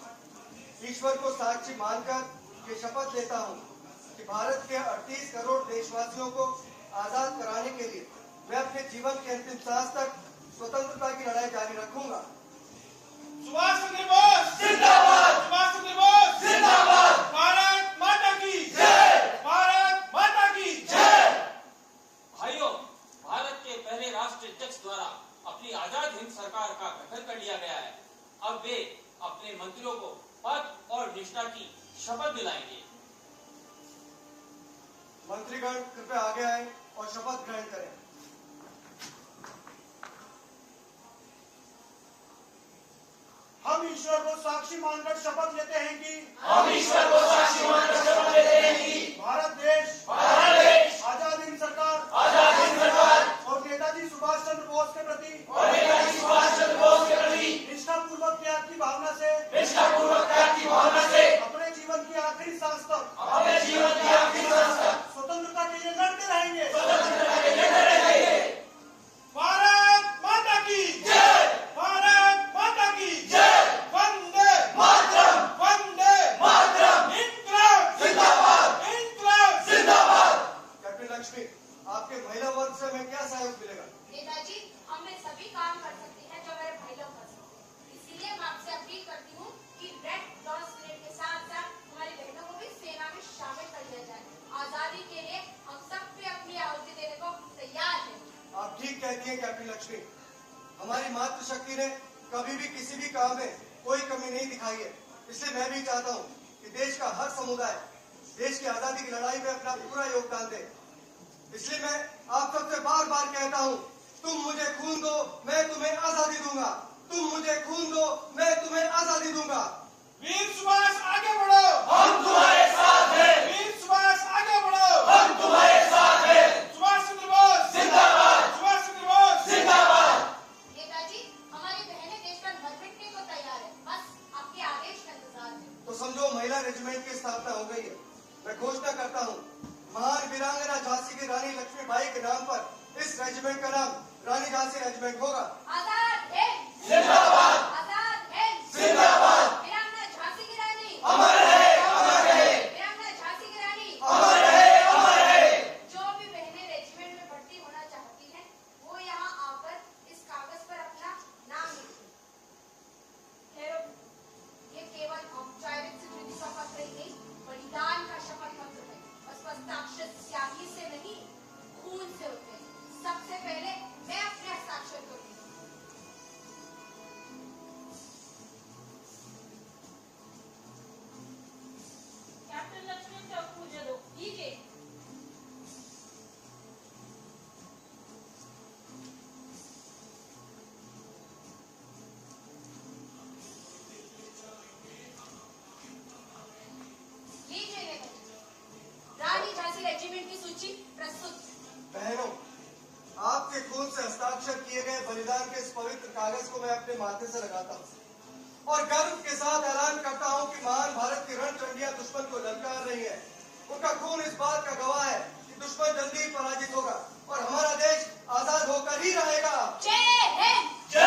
S1: ईश्वर को साक्षी मानकर ये शपथ लेता हूँ कि भारत के 38 करोड़ देशवासियों को आजाद कराने के लिए मैं अपने जीवन के अंतिम सांस तक स्वतंत्रता की लड़ाई जारी रखूंगा।
S5: सुभाष चंद्र बोस जिंदाबाद! सुभाष चंद्र बोस जिंदाबाद! भारत माता की जय! भारत माता की जय!
S14: भाइयों, भारत के पहले राष्ट्रीय अध्यक्ष द्वारा अपनी आजाद हिंद सरकार का गठन कर लिया गया है। अब वे अपने मंत्रियों को पद और निष्ठा की शपथ दिलाएंगे।
S1: मंत्रीगण कृपया आगे आए और शपथ ग्रहण करें।
S8: हम ईश्वर को साक्षी मानकर शपथ लेते हैं कि
S5: हम ईश्वर को साक्षी मानकर शपथ लेते हैं कि
S8: भारत देश आजाद हिंद सरकार और नेताजी सुभाष चंद्र बोस के प्रति निष्ठापूर्वक त्याग की भावना से अपने जीवन की आखिरी सांस तक स्वतंत्रता के लिए लड़ते रहेंगे।
S5: भारत माता की जय! भारत माता की जय! वंदे मातरम! वंदे मातरम! इनकलाब जिंदाबाद! इनकलाब जिंदाबाद!
S1: कैप्टन लक्ष्मी, आपके महिला वर्ग से हमें क्या सहयोग मिलेगा?
S4: नेताजी, हम में सभी काम कर सकते हैं जो मेरे भाई लोग कर सकते हैं। इसीलिए मैं आपसे अपील करती हूँ कि रेड क्रॉस परेड के साथ साथ हमारी बहनों को भी सेना में शामिल कर लिया जाए। आजादी के लिए हम सब भी अपनी आहुति देने को तैयार हैं।
S1: आप ठीक कहती हैं कैप्टन लक्ष्मी। हमारी मातृशक्ति ने कभी भी किसी भी काम में कोई कमी नहीं दिखाई है। इसलिए मैं भी चाहता हूँ कि देश का हर समुदाय देश की आजादी की लड़ाई में अपना पूरा योगदान दे। इसलिए मैं आप सबसे बार बार कहता हूँ, तुम मुझे खून दो, मैं तुम्हें आजादी दूंगा। तुम मुझे खून दो, मैं तुम्हें आजादी दूंगा।
S2: वीर सुभाष आगे बढ़ो,
S15: हम तुम्हारे साथ हैं।
S2: वीर सुभाष आगे बढ़ो,
S15: हम तुम्हारे साथ हैं।
S2: सुभाष चंद्र बोस
S15: जिंदाबाद,
S2: सुभाष चंद्र बोस
S15: जिंदाबाद।
S4: नेताजी, हमारी बहनें देश पर मर मिटने को तैयार है, बस आपके आदेश का इंतजार है।
S1: तो समझो महिला रेजिमेंट की स्थापना हो गई है। मैं घोषणा करता हूँ, महान वीरांगना झांसी की रानी लक्ष्मीबाई के नाम पर इस रेजिमेंट का नाम रानी झांसी रेजिमेंट होगा।
S4: आजाद हिंद
S15: जिंदाबाद,
S4: आजाद हिंद
S15: जिंदाबाद।
S4: वीरांगना झांसी की रानी
S15: अमर रहे, अमर रहे।
S4: वीरांगना झांसी की रानी
S15: अमर रहे, अमर रहे।
S4: जो भी बहनें रेजिमेंट में भर्ती होना चाहती हैं, वो यहाँ आकर इस कागज पर अपना नाम लिखें। ठहरो, ये केवल औपचारिक स्वीकृति का पत्र ही नहीं, बलिदान का शपथ पत्र है। बस हस्ताक्षर स्याही से नहीं, खून से होते हैं। सबसे पहले मैं अपने हस्ताक्षर करूंगी।
S10: कैप्टन लक्ष्मण चौक मुझे दो, लीजिए।
S4: लीजिए नेताजी, रानी झांसी रेजिमेंट की सूची प्रस्तुत।
S1: बहनों, आपके खून से हस्ताक्षर किए गए बलिदान के इस पवित्र कागज को मैं अपने माथे से लगाता हूँ और गर्व के साथ ऐलान करता हूँ कि महान भारत की रणचंडियां दुश्मन को ललकार रही है। उनका खून इस बात का गवाह है कि दुश्मन जल्दी ही पराजित होगा और हमारा देश आजाद होकर ही रहेगा।
S4: जय हिंद,
S15: जय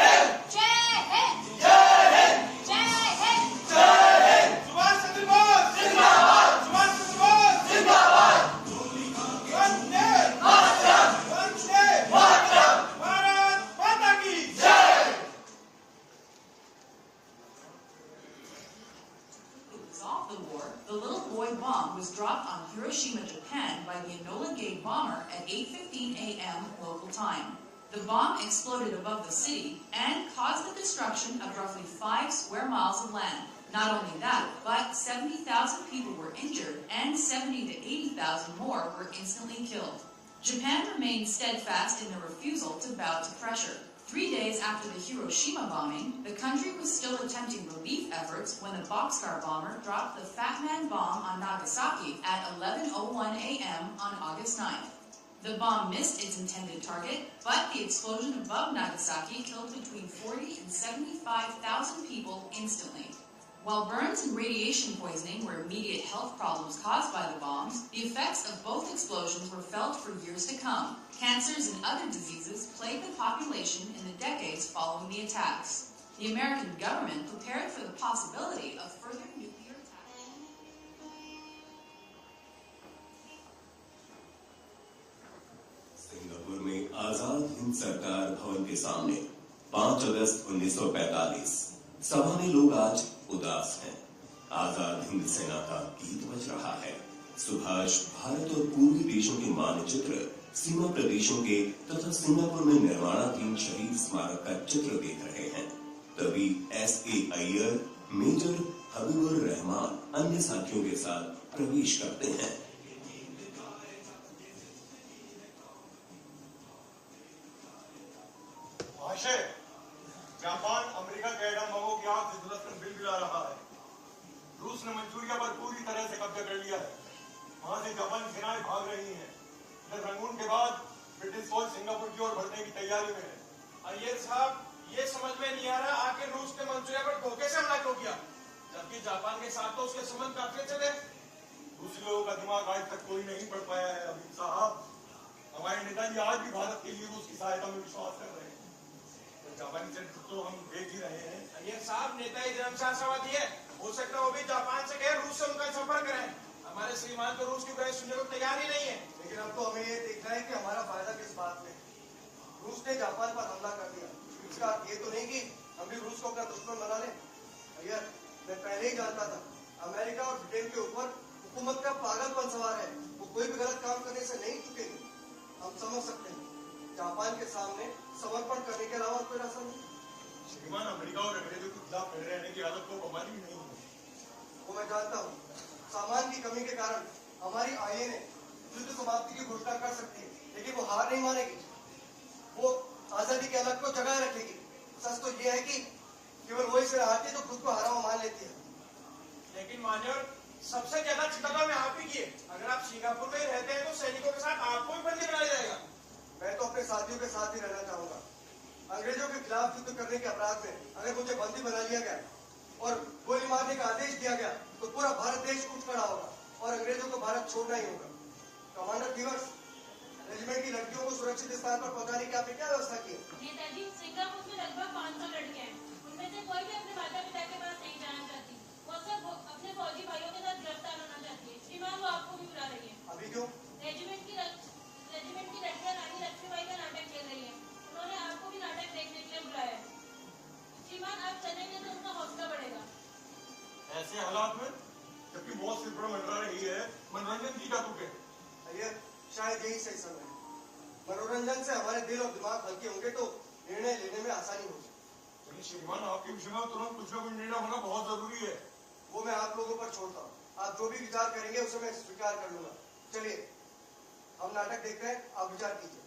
S15: हिंद,
S4: जय हिंद,
S15: जय हिंद,
S4: जय हिंद।
S15: जय हिंद।
S2: सुभाष चंद्र बोस
S15: जिंदाबाद,
S2: सुभाष चंद्र बोस
S15: जिंदाबाद।
S2: वंदे
S15: मातरम,
S2: वंदे
S15: मातरम।
S2: भारत माता की
S15: जय।
S6: To resolve the war, the little boy bomb was dropped on Hiroshima, Japan by the Enola Gay bomber at 8:15 a.m. local time. The bomb exploded above the city and caused the destruction of roughly 5 square miles of land. Not only that, but 70,000 people were injured and 70 to 80,000 more were instantly killed. Japan remained steadfast in their refusal to bow to pressure. 3 days after the Hiroshima bombing, the country was still attempting relief efforts when a boxcar bomber dropped the Fat Man bomb on Nagasaki at 11:01 a.m. on August 9th. The bomb missed its intended target, but the explosion above Nagasaki killed between 40 and 75,000 people instantly. While burns and radiation poisoning were immediate health problems caused by the bombs, the effects of both explosions were felt for years to come. Cancers and other diseases plagued the population in the decades following the attacks. The American government prepared for the possibility of further nuclear attacks.
S3: Singapore में आजाद हिंद सरकार भवन के सामने 5 अगस्त 1945 सभा में लोग आज उदास हैं। आजाद हिंद सेना का गीत बज रहा है। सुभाष भारत और पूर्वी देशों के मानचित्र, सीमा प्रदेशों के तथा सिंगापुर में निर्माणाधीन शहीद स्मारक का चित्र देख रहे हैं। तभी S.A. अय्यर, मेजर हबीबुर रहमान अन्य साथियों के साथ प्रवेश करते हैं।
S2: जापान अमेरिका के एटम बमों की आग से दुलस्त बिल बिला रहा है। रूस ने मंचूरिया पर पूरी तरह से कब्जा कर लिया है। वहां से जापानी सेनाएं भाग रही हैं। इधर रंगून के बाद ब्रिटिश फौज सिंगापुर की ओर बढ़ने की तैयारी में है।
S16: अय्यर साहब, ये समझ में नहीं आ रहा आखिर रूस ने मंचूरिया पर धोखे से हमला क्यों किया, जबकि जापान के साथ तो उसके संबंध काफी अच्छे थे।
S2: रूसी लोगों का दिमाग आज तक कोई नहीं पढ़ पाया है। अमित साहब, हमारे नेताजी आज भी भारत के लिए रूस की सहायता में विश्वास कर रहे हैं। जापानी चरित्र तो हम देख ही रहे हैं।
S16: अय्यर साहब, नेता ही धर्मशास्त्रवादी है। हो सकता है वो भी जापान से गए रूस से उनका संपर्क करें। हमारे श्रीमान तो रूस की बुराई सुनने को तैयार ही नहीं है।
S1: लेकिन अब तो हमें ये देखना है कि हमारा फायदा किस बात में। रूस ने जापान पर हमला कर दिया, इसका अर्थ ये तो नहीं कि हम भी रूस को अपना दुश्मन बना लें। अय्यर, मैं पहले ही जानता था अमेरिका और ब्रिटेन के ऊपर हुकूमत का पागलपन सवार है। वो कोई भी गलत काम करने से नहीं चुकेंगे। हम समझ सकते हैं जापान के सामने समर्पण करने के अलावा कोई रास्ता नहीं।
S16: श्रीमान अमेरिका और अंग्रेजों के खिलाफ खड़े रहने की आदत तो हमारी भी नहीं है।
S1: वो मैं जानता हूँ। सामान की कमी के कारण हमारी आईएन युद्ध समाप्ति की घोषणा कर सकती है, लेकिन वो हार नहीं मानेगी। वो आजादी के अलग को जगाए रखेगी। सच तो ये है कि केवल वही से हारती है जो खुद को हारा हुआ मान लेती है।
S16: लेकिन मान्यवर, सबसे ज्यादा चिंता में आप ही की है। अगर आप सिंगापुर में ही रहते हैं तो सैनिकों के साथ आपको भी बंदी बनाया जाएगा।
S1: मैं तो अपने साथियों के साथ ही रहना चाहूंगा। अंग्रेजों के खिलाफ युद्ध करने के अपराध में अगर मुझे बंदी बना लिया गया और गोली मारने का आदेश दिया गया तो पूरा भारत देश उठ खड़ा होगा और अंग्रेजों को भारत छोड़ना ही होगा। कमांडर दिवस, रेजिमेंट की लड़कियों को सुरक्षित स्थान पर पहुंचाने की आपने क्या व्यवस्था की है?
S10: नेताजी, सिंगापुर में लगभग 500 लड़कियां हैं। उनमें से कोई भी अपने माता पिता के पास नहीं जाना चाहती। वो सब अपने फौजी भाइयों के साथ गिरफ्तार होना चाहती है। श्रीमान, वो आपको भी बुला रही है।
S1: अभी क्यों?
S10: रेजिमेंट की लड़कियां रानी लक्ष्मीबाई का नाटक खेल रही है। उन्होंने आपको भी नाटक देखने के लिए बुलाया है। श्रीमान, आप चलेंगे तो उनका हौसला बढ़ेगा।
S16: ऐसे हालात में जबकि मौत सिर पर मंडरा रही है, मनोरंजन की क्या तुक है?
S1: शायद यही सही समय है। मनोरंजन से हमारे दिल और दिमाग हल्के होंगे तो निर्णय लेने में आसानी होगी।
S16: लेकिन श्रीमान, आपके विषय में तुरंत कुछ न कुछ निर्णय होना बहुत जरूरी है।
S1: वो मैं आप लोगों पर छोड़ता हूँ। आप जो भी विचार करेंगे उसे मैं स्वीकार कर लूंगा। चलिए हम नाटक देखते हैं, आप विचार कीजिए।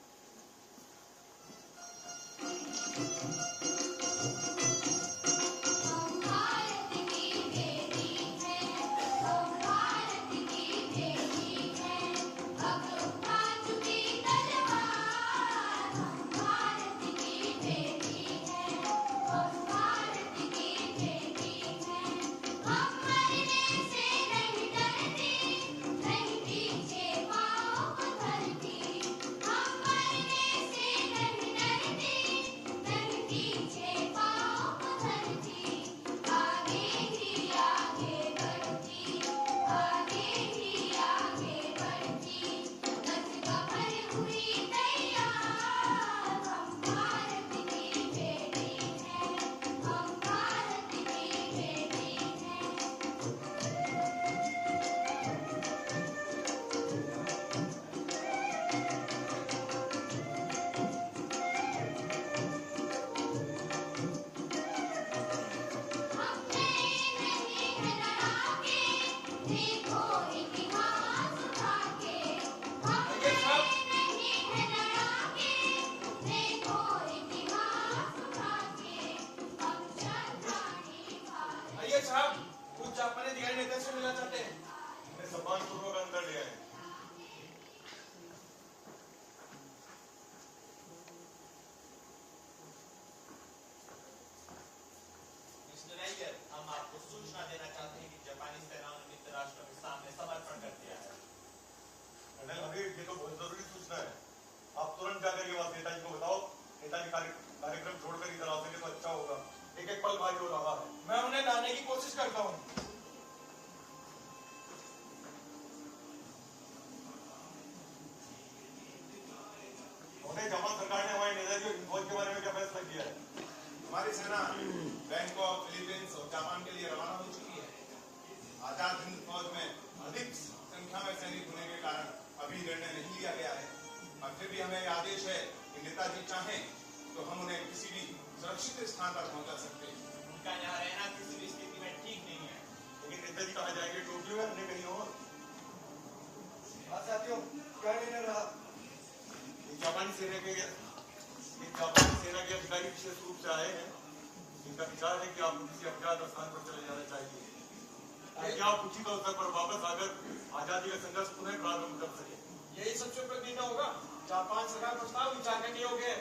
S16: हमारी सेना बैंकॉक, फिलीपींस और जापान के लिए रवाना हो चुकी है। आजाद हिंद फौज में अधिक संख्या में सैनिक होने के कारण अभी निर्णय नहीं लिया गया है, और फिर भी हमें आदेश है कि नेताजी चाहें तो हम उन्हें किसी भी सुरक्षित स्थान पर पहुंचा सकते हैं।
S14: उनका यहाँ रहना किसी भी स्थिति में ठीक नहीं है।
S16: लेकिन नेताजी कहाँ जाएंगे? टोक्यो में, अन्य कहीं और?
S1: साथियों, क्या निर्णय रहा?
S16: जापानी सेना के अधिकारी विशेष रूप से आए हैं। इनका विचार है कि आपको किसी अज्ञात स्थान पर चले जाना चाहिए, ताकि आप उचित अवसर पर वापस आकर आजादी का संघर्ष पुनः प्रारंभ कर सके।
S2: यही सबसे उपयुक्त निर्णय होगा। जापान सरकार प्रस्ताव विचार करने योग्य है।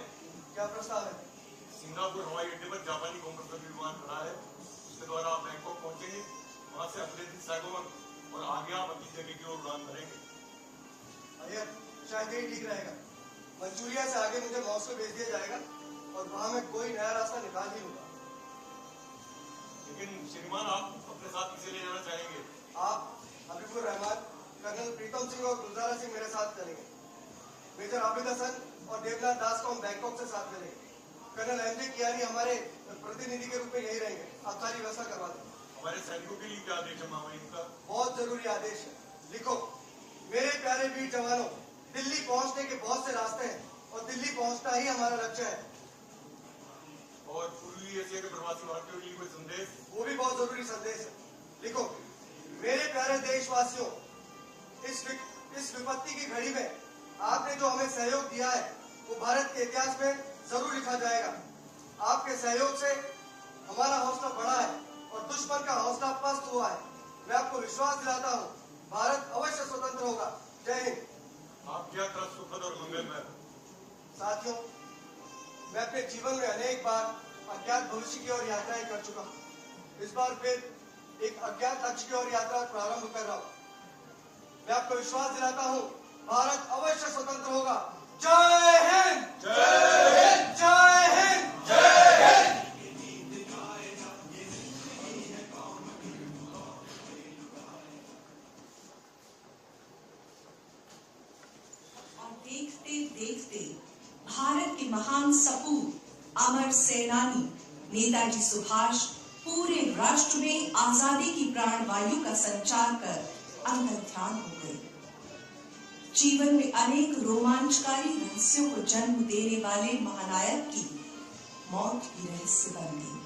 S1: क्या प्रस्ताव है?
S16: सिंगापुर हवाई अड्डे पर जापानी कॉमर्शियल विमान खड़ा है। उसके द्वारा आप बैंकॉक पहुंचेंगे, वहां से अंग्रेजी सैगोन और आगे आप अपनी जगह की ओर उड़ान भरेंगे।
S1: शायद यही ठीक रहेगा। मंचूरिया से आगे मुझे मॉस्को भेज दिया जाएगा और वहां मैं कोई नया रास्ता निकाल ही लूंगा।
S16: लेकिन श्रीमान, आप अपने साथ किसे ले जाना चाहेंगे?
S1: आप, हबीबुर रहमान, कर्नल प्रीतम सिंह और गुलजारा सिंह मेरे साथ चलेंगे। मेजर आबिद हसन और देवनाथ दास को हम बैंकॉक से साथ मिलेंगे। कर्नल एमजे कियारी हमारे प्रतिनिधि के रूप में यही रहेंगे। आप सारी व्यवस्था करवा दें।
S16: हमारे सैनिकों के लिए क्या आदेश है मामा इनका?
S1: बहुत जरूरी आदेश है, लिखो। मेरे प्यारे वीर जवानों, दिल्ली पहुंचने के बहुत से रास्ते हैं और दिल्ली पहुंचना ही हमारा लक्ष्य है।
S5: और पूर्वी एशिया के प्रवासी भारतीयों के लिए कोई संदेश?
S1: वो भी बहुत जरूरी संदेश है। लिखो, मेरे प्यारे देशवासियों, इस विपत्ति की घड़ी में आपने जो हमें सहयोग दिया है वो भारत के इतिहास में जरूर लिखा जाएगा। आपके सहयोग से हमारा हौसला बढ़ा है और दुश्मन का हौसला पस्त हुआ है। मैं आपको विश्वास दिलाता हूँ, भारत अवश्य स्वतंत्र होगा। जय हिंद।
S5: आपकी यात्रा सुखद और मंगलमय।
S1: साथियों, मैं अपने जीवन में अनेक बार अज्ञात भविष्य की ओर यात्राएं कर चुका हूँ। इस बार फिर एक अज्ञात लक्ष्य की ओर यात्रा प्रारंभ कर रहा हूँ। मैं आपको विश्वास दिलाता हूँ, भारत अवश्य स्वतंत्र होगा। जय हिंद। जय हिंद। जय हिंद। जय हिंद।
S6: और देखते देखते भारत के महान सपूत, अमर सेनानी नेताजी सुभाष पूरे राष्ट्र में आजादी की प्राणवायु का संचार कर अंतर्ध्यान हो गए। जीवन में अनेक रोमांचकारी रहस्यों को जन्म देने वाले महानायक की मौत की रहस्य बन गई।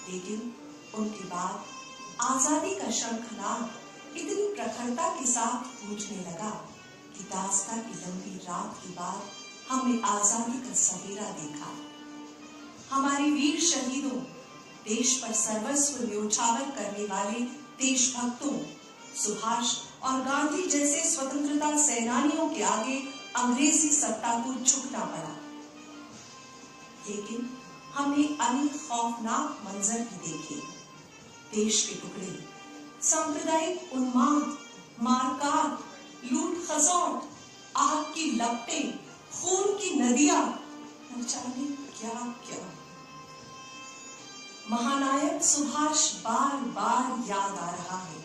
S6: लेकिन उनके बाद आजादी का शंखनाद इतनी प्रखरता के साथ गूंजने लगा कि दास्ता की लंबी रात के बाद हमने आजादी का सवेरा देखा। हमारे वीर शहीदों, देश पर सर्वस्व न्योछावर करने वाले देशभक्तों, सुभाष और गांधी जैसे स्वतंत्रता सेनानियों के आगे अंग्रेजी सत्ता को झुकना पड़ा। लेकिन हमने अनेक खौफनाक मंजर भी देखे। देश के टुकड़े, सांप्रदायिक उन्माद, मारकाट, लूट खसौट, आग की लपटें, खून की नदियां, न जाने क्या क्या। महानायक सुभाष बार बार याद आ रहा है।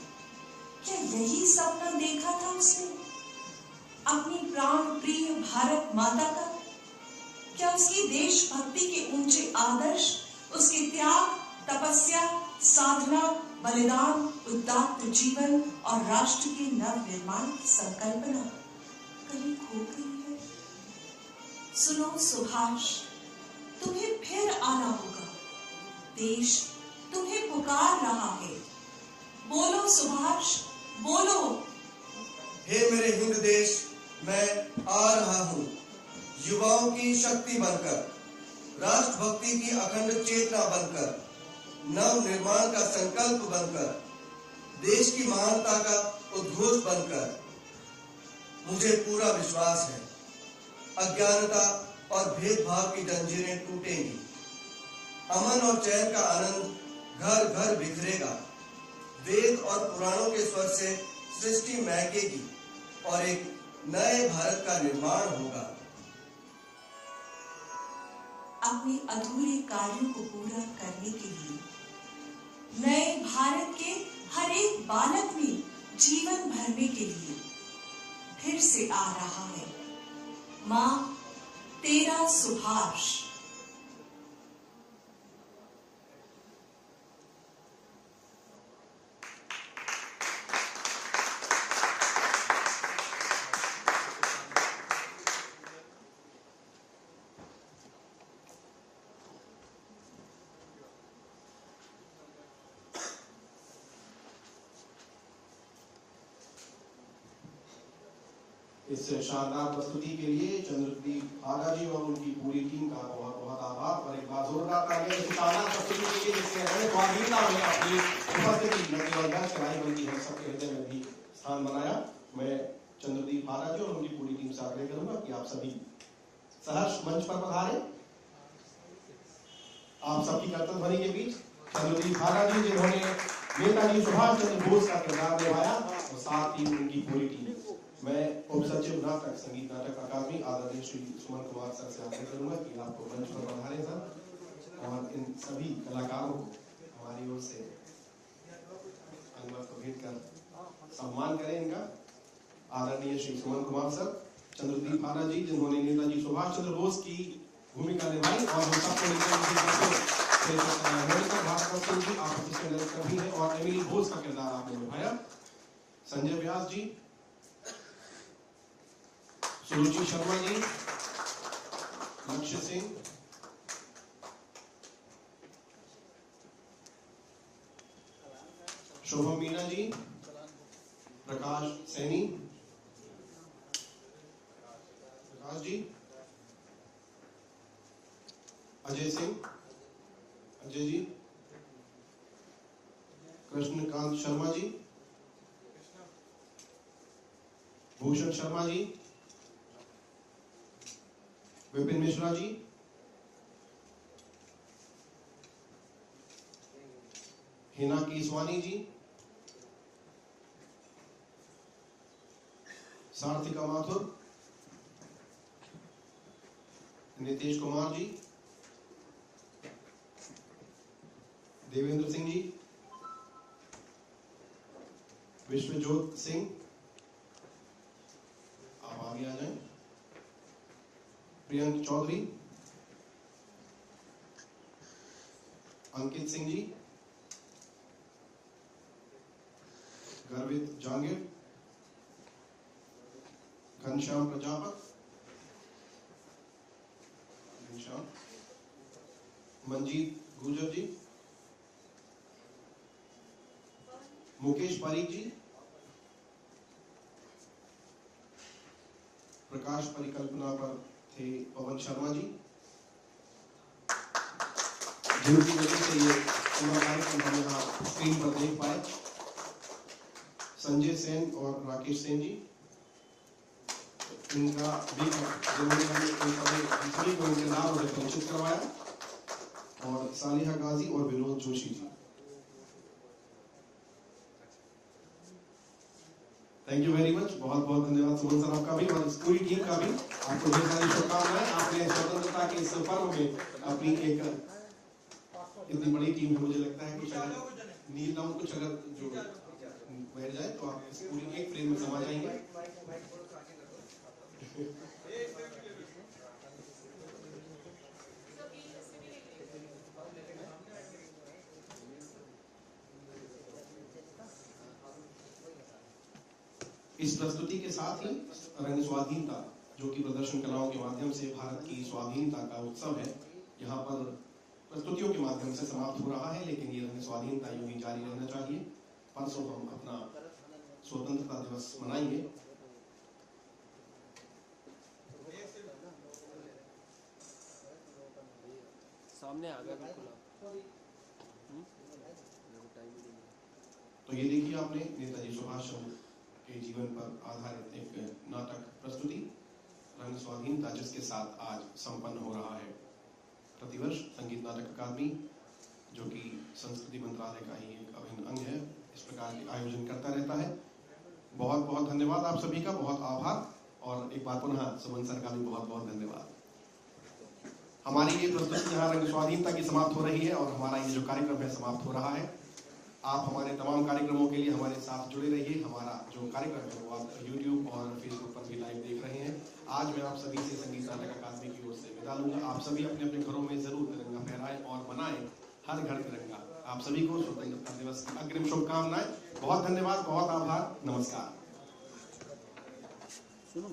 S6: क्या यही सपना देखा था उसने, अपनी प्राण प्रिय भारत माता का? क्या उसकी देशभक्ति के ऊंचे आदर्श, उसके त्याग, तपस्या, साधना, बलिदान, उदात्त जीवन और राष्ट्र के नव निर्माण की संकल्पना कहीं खो गई है? सुनो सुभाष, तुम्हें फिर आना होगा। देश तुम्हें पुकार रहा है। बोलो सुभाष, बोलो।
S9: हे मेरे हिंद देश, मैं आ रहा हूँ, युवाओं की शक्ति बनकर, राष्ट्रभक्ति की अखंड चेतना बनकर, नव निर्माण का संकल्प बनकर, देश की महानता का उद्घोष बनकर। मुझे पूरा विश्वास है, अज्ञानता और भेदभाव की जंजीरें टूटेंगी, अमन और चैन का आनंद घर घर बिखरेगा, वेद और पुराणों के स्वर से सृष्टि महकेगी और एक नए भारत का निर्माण होगा।
S6: अपने अधूरे कार्यों को पूरा करने के लिए नए भारत के हर एक बालक में जीवन भरने के लिए फिर से आ रहा है। मां, तेरा सुभाष।
S17: इस शानदार प्रस्तुति के लिए चंद्रदीप भागा जी और उनकी पूरी टीम का बहुत बहुत आभार। और एक बार जोरदार तालियां इस शानदार प्रस्तुति के लिए, जिससे हमें स्वाधीनता में अपनी उपस्थिति चढ़ाई बनती है, सबके हृदय में भी स्थान बनाया। मैं चंद्रदीप भागा जी और उनकी पूरी टीम से आग्रह करूंगा कि आप सभी सहर्ष मंच पर पधारें। आप सबकी कर्तव्य ध्वनि के बीच चंद्रदीप भागा जी, जिन्होंने नेताजी सुभाष चंद्र बोस का किरदार निभाया, और साथ ही उनकी पूरी टीम। मैं उप सचिव नाटक संगीत नाटक अकादमी आदरणीय श्री सुमन कुमार सर से आग्रह करूंगा कि आपको मंच पर पधारें सर, और इन सभी कलाकारों को हमारी ओर से अंगवस्त्र को भेंट कर सम्मान करें इनका। आदरणीय श्री सुमन कुमार सर, चंद्रदीप भागा जी, जिन्होंने नेताजी सुभाष चंद्र बोस की भूमिका निभाई और हम सबको भारत भी है, और एमिली बोस का किरदार आपने निभाया। संजय व्यास जी, सुरुचि शर्मा जी, लक्ष्य सिंह, शोभम मीणा जी, प्रकाश सैनी, प्रकाश जी, अजय सिंह, अजय जी, कृष्णकांत शर्मा जी, भूषण शर्मा जी, विपिन मिश्रा जी, हिना केसवानी जी, सार्थिका माथुर, नीतीश कुमार जी, देवेंद्र सिंह जी, विश्वजोत सिंह, आप आगे आ जाएं, प्रियंक चौधरी, अंकित सिंह जी, गर्वित जांगिर, घनश्याम प्रजापत, मंजीत गुजर जी, मुकेश पारीक जी, प्रकाश परिकल्पना पर थे पवन शर्मा जी, जिनकी वजह से ये पूरा कार्यक्रम हम यहाँ स्क्रीन पर देख पाए, संजय सेन और राकेश सेन जी, इनका भी जिन्होंने हमें सभी को इनके नाम से परिचित करवाया, और सालिहा गाजी और Vinod Joshi ji. Thank you very much, बहुत बहुत धन्यवाद सुमन सर आपका भी और इस पूरी टीम का भी। आपको ढेर सारी शुभकामनाएं। आपने स्वतंत्रता के इस पर्व में अपनी एक इतनी बड़ी टीम है, मुझे लगता है कुछ नील नाम कुछ अगर जो बैठ जाए तो आप इस पूरी एक फ्रेम में समा जाएंगे। इस प्रस्तुति के साथ ही रंग स्वाधीनता, जो कि प्रदर्शन कलाओं के माध्यम से भारत की स्वाधीनता का उत्सव है, यहाँ पर प्रस्तुतियों के माध्यम से समाप्त हो रहा है, लेकिन ये रंग स्वाधीनता यूं ही जारी रहना चाहिए। परसों हम अपना स्वतंत्रता दिवस मनाएंगे।
S18: सामने आ गया
S17: तो ये देखिए आपने नेताजी सुभाष चंद्र के जीवन पर आधारित एक नाटक प्रस्तुति रंग स्वाधीनता, जिसके साथ आज संपन्न हो रहा है। प्रतिवर्ष संगीत नाटक अकादमी, जो कि संस्कृति मंत्रालय का ही एक अभिन्न अंग है, इस प्रकार के आयोजन करता रहता है। बहुत बहुत धन्यवाद आप सभी का, बहुत आभार, और एक बार पुनः सुमन सर का भी बहुत बहुत धन्यवाद। हमारी ये प्रस्तुति यहाँ रंग स्वाधीनता की समाप्त हो रही है और हमारा ये जो कार्यक्रम है समाप्त हो रहा है। आप हमारे तमाम कार्यक्रमों के लिए हमारे साथ जुड़े रहिए। हमारा जो कार्यक्रम है वो आप YouTube और Facebook पर भी लाइव देख रहे हैं। आज मैं आप सभी से संगीत नाटक अकादमी की ओर से विदा लूंगा। आप सभी अपने अपने घरों में जरूर तिरंगा फहराएं और मनाएं हर घर तिरंगा। आप सभी को स्वतंत्रता दिवस की अग्रिम शुभकामनाएं। बहुत धन्यवाद, बहुत आभार, नमस्कार।
S18: सुनो,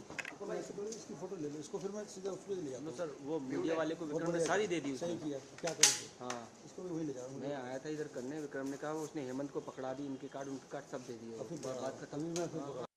S18: इसकी फोटो ले लो, इसको फिर मैं सीधा उसको ले जाऊंगा। सर वो मीडिया वाले को विक्रम ने सारी दे दी। सही किया, क्या करेंगे? हाँ, इसको भी वही ले जाऊंगा। मैं आया था इधर करने, विक्रम ने कहा उसने हेमंत को पकड़ा दी, इनके कार्ड उनके कार्ड सब दे दिए। फिर बात खत्म।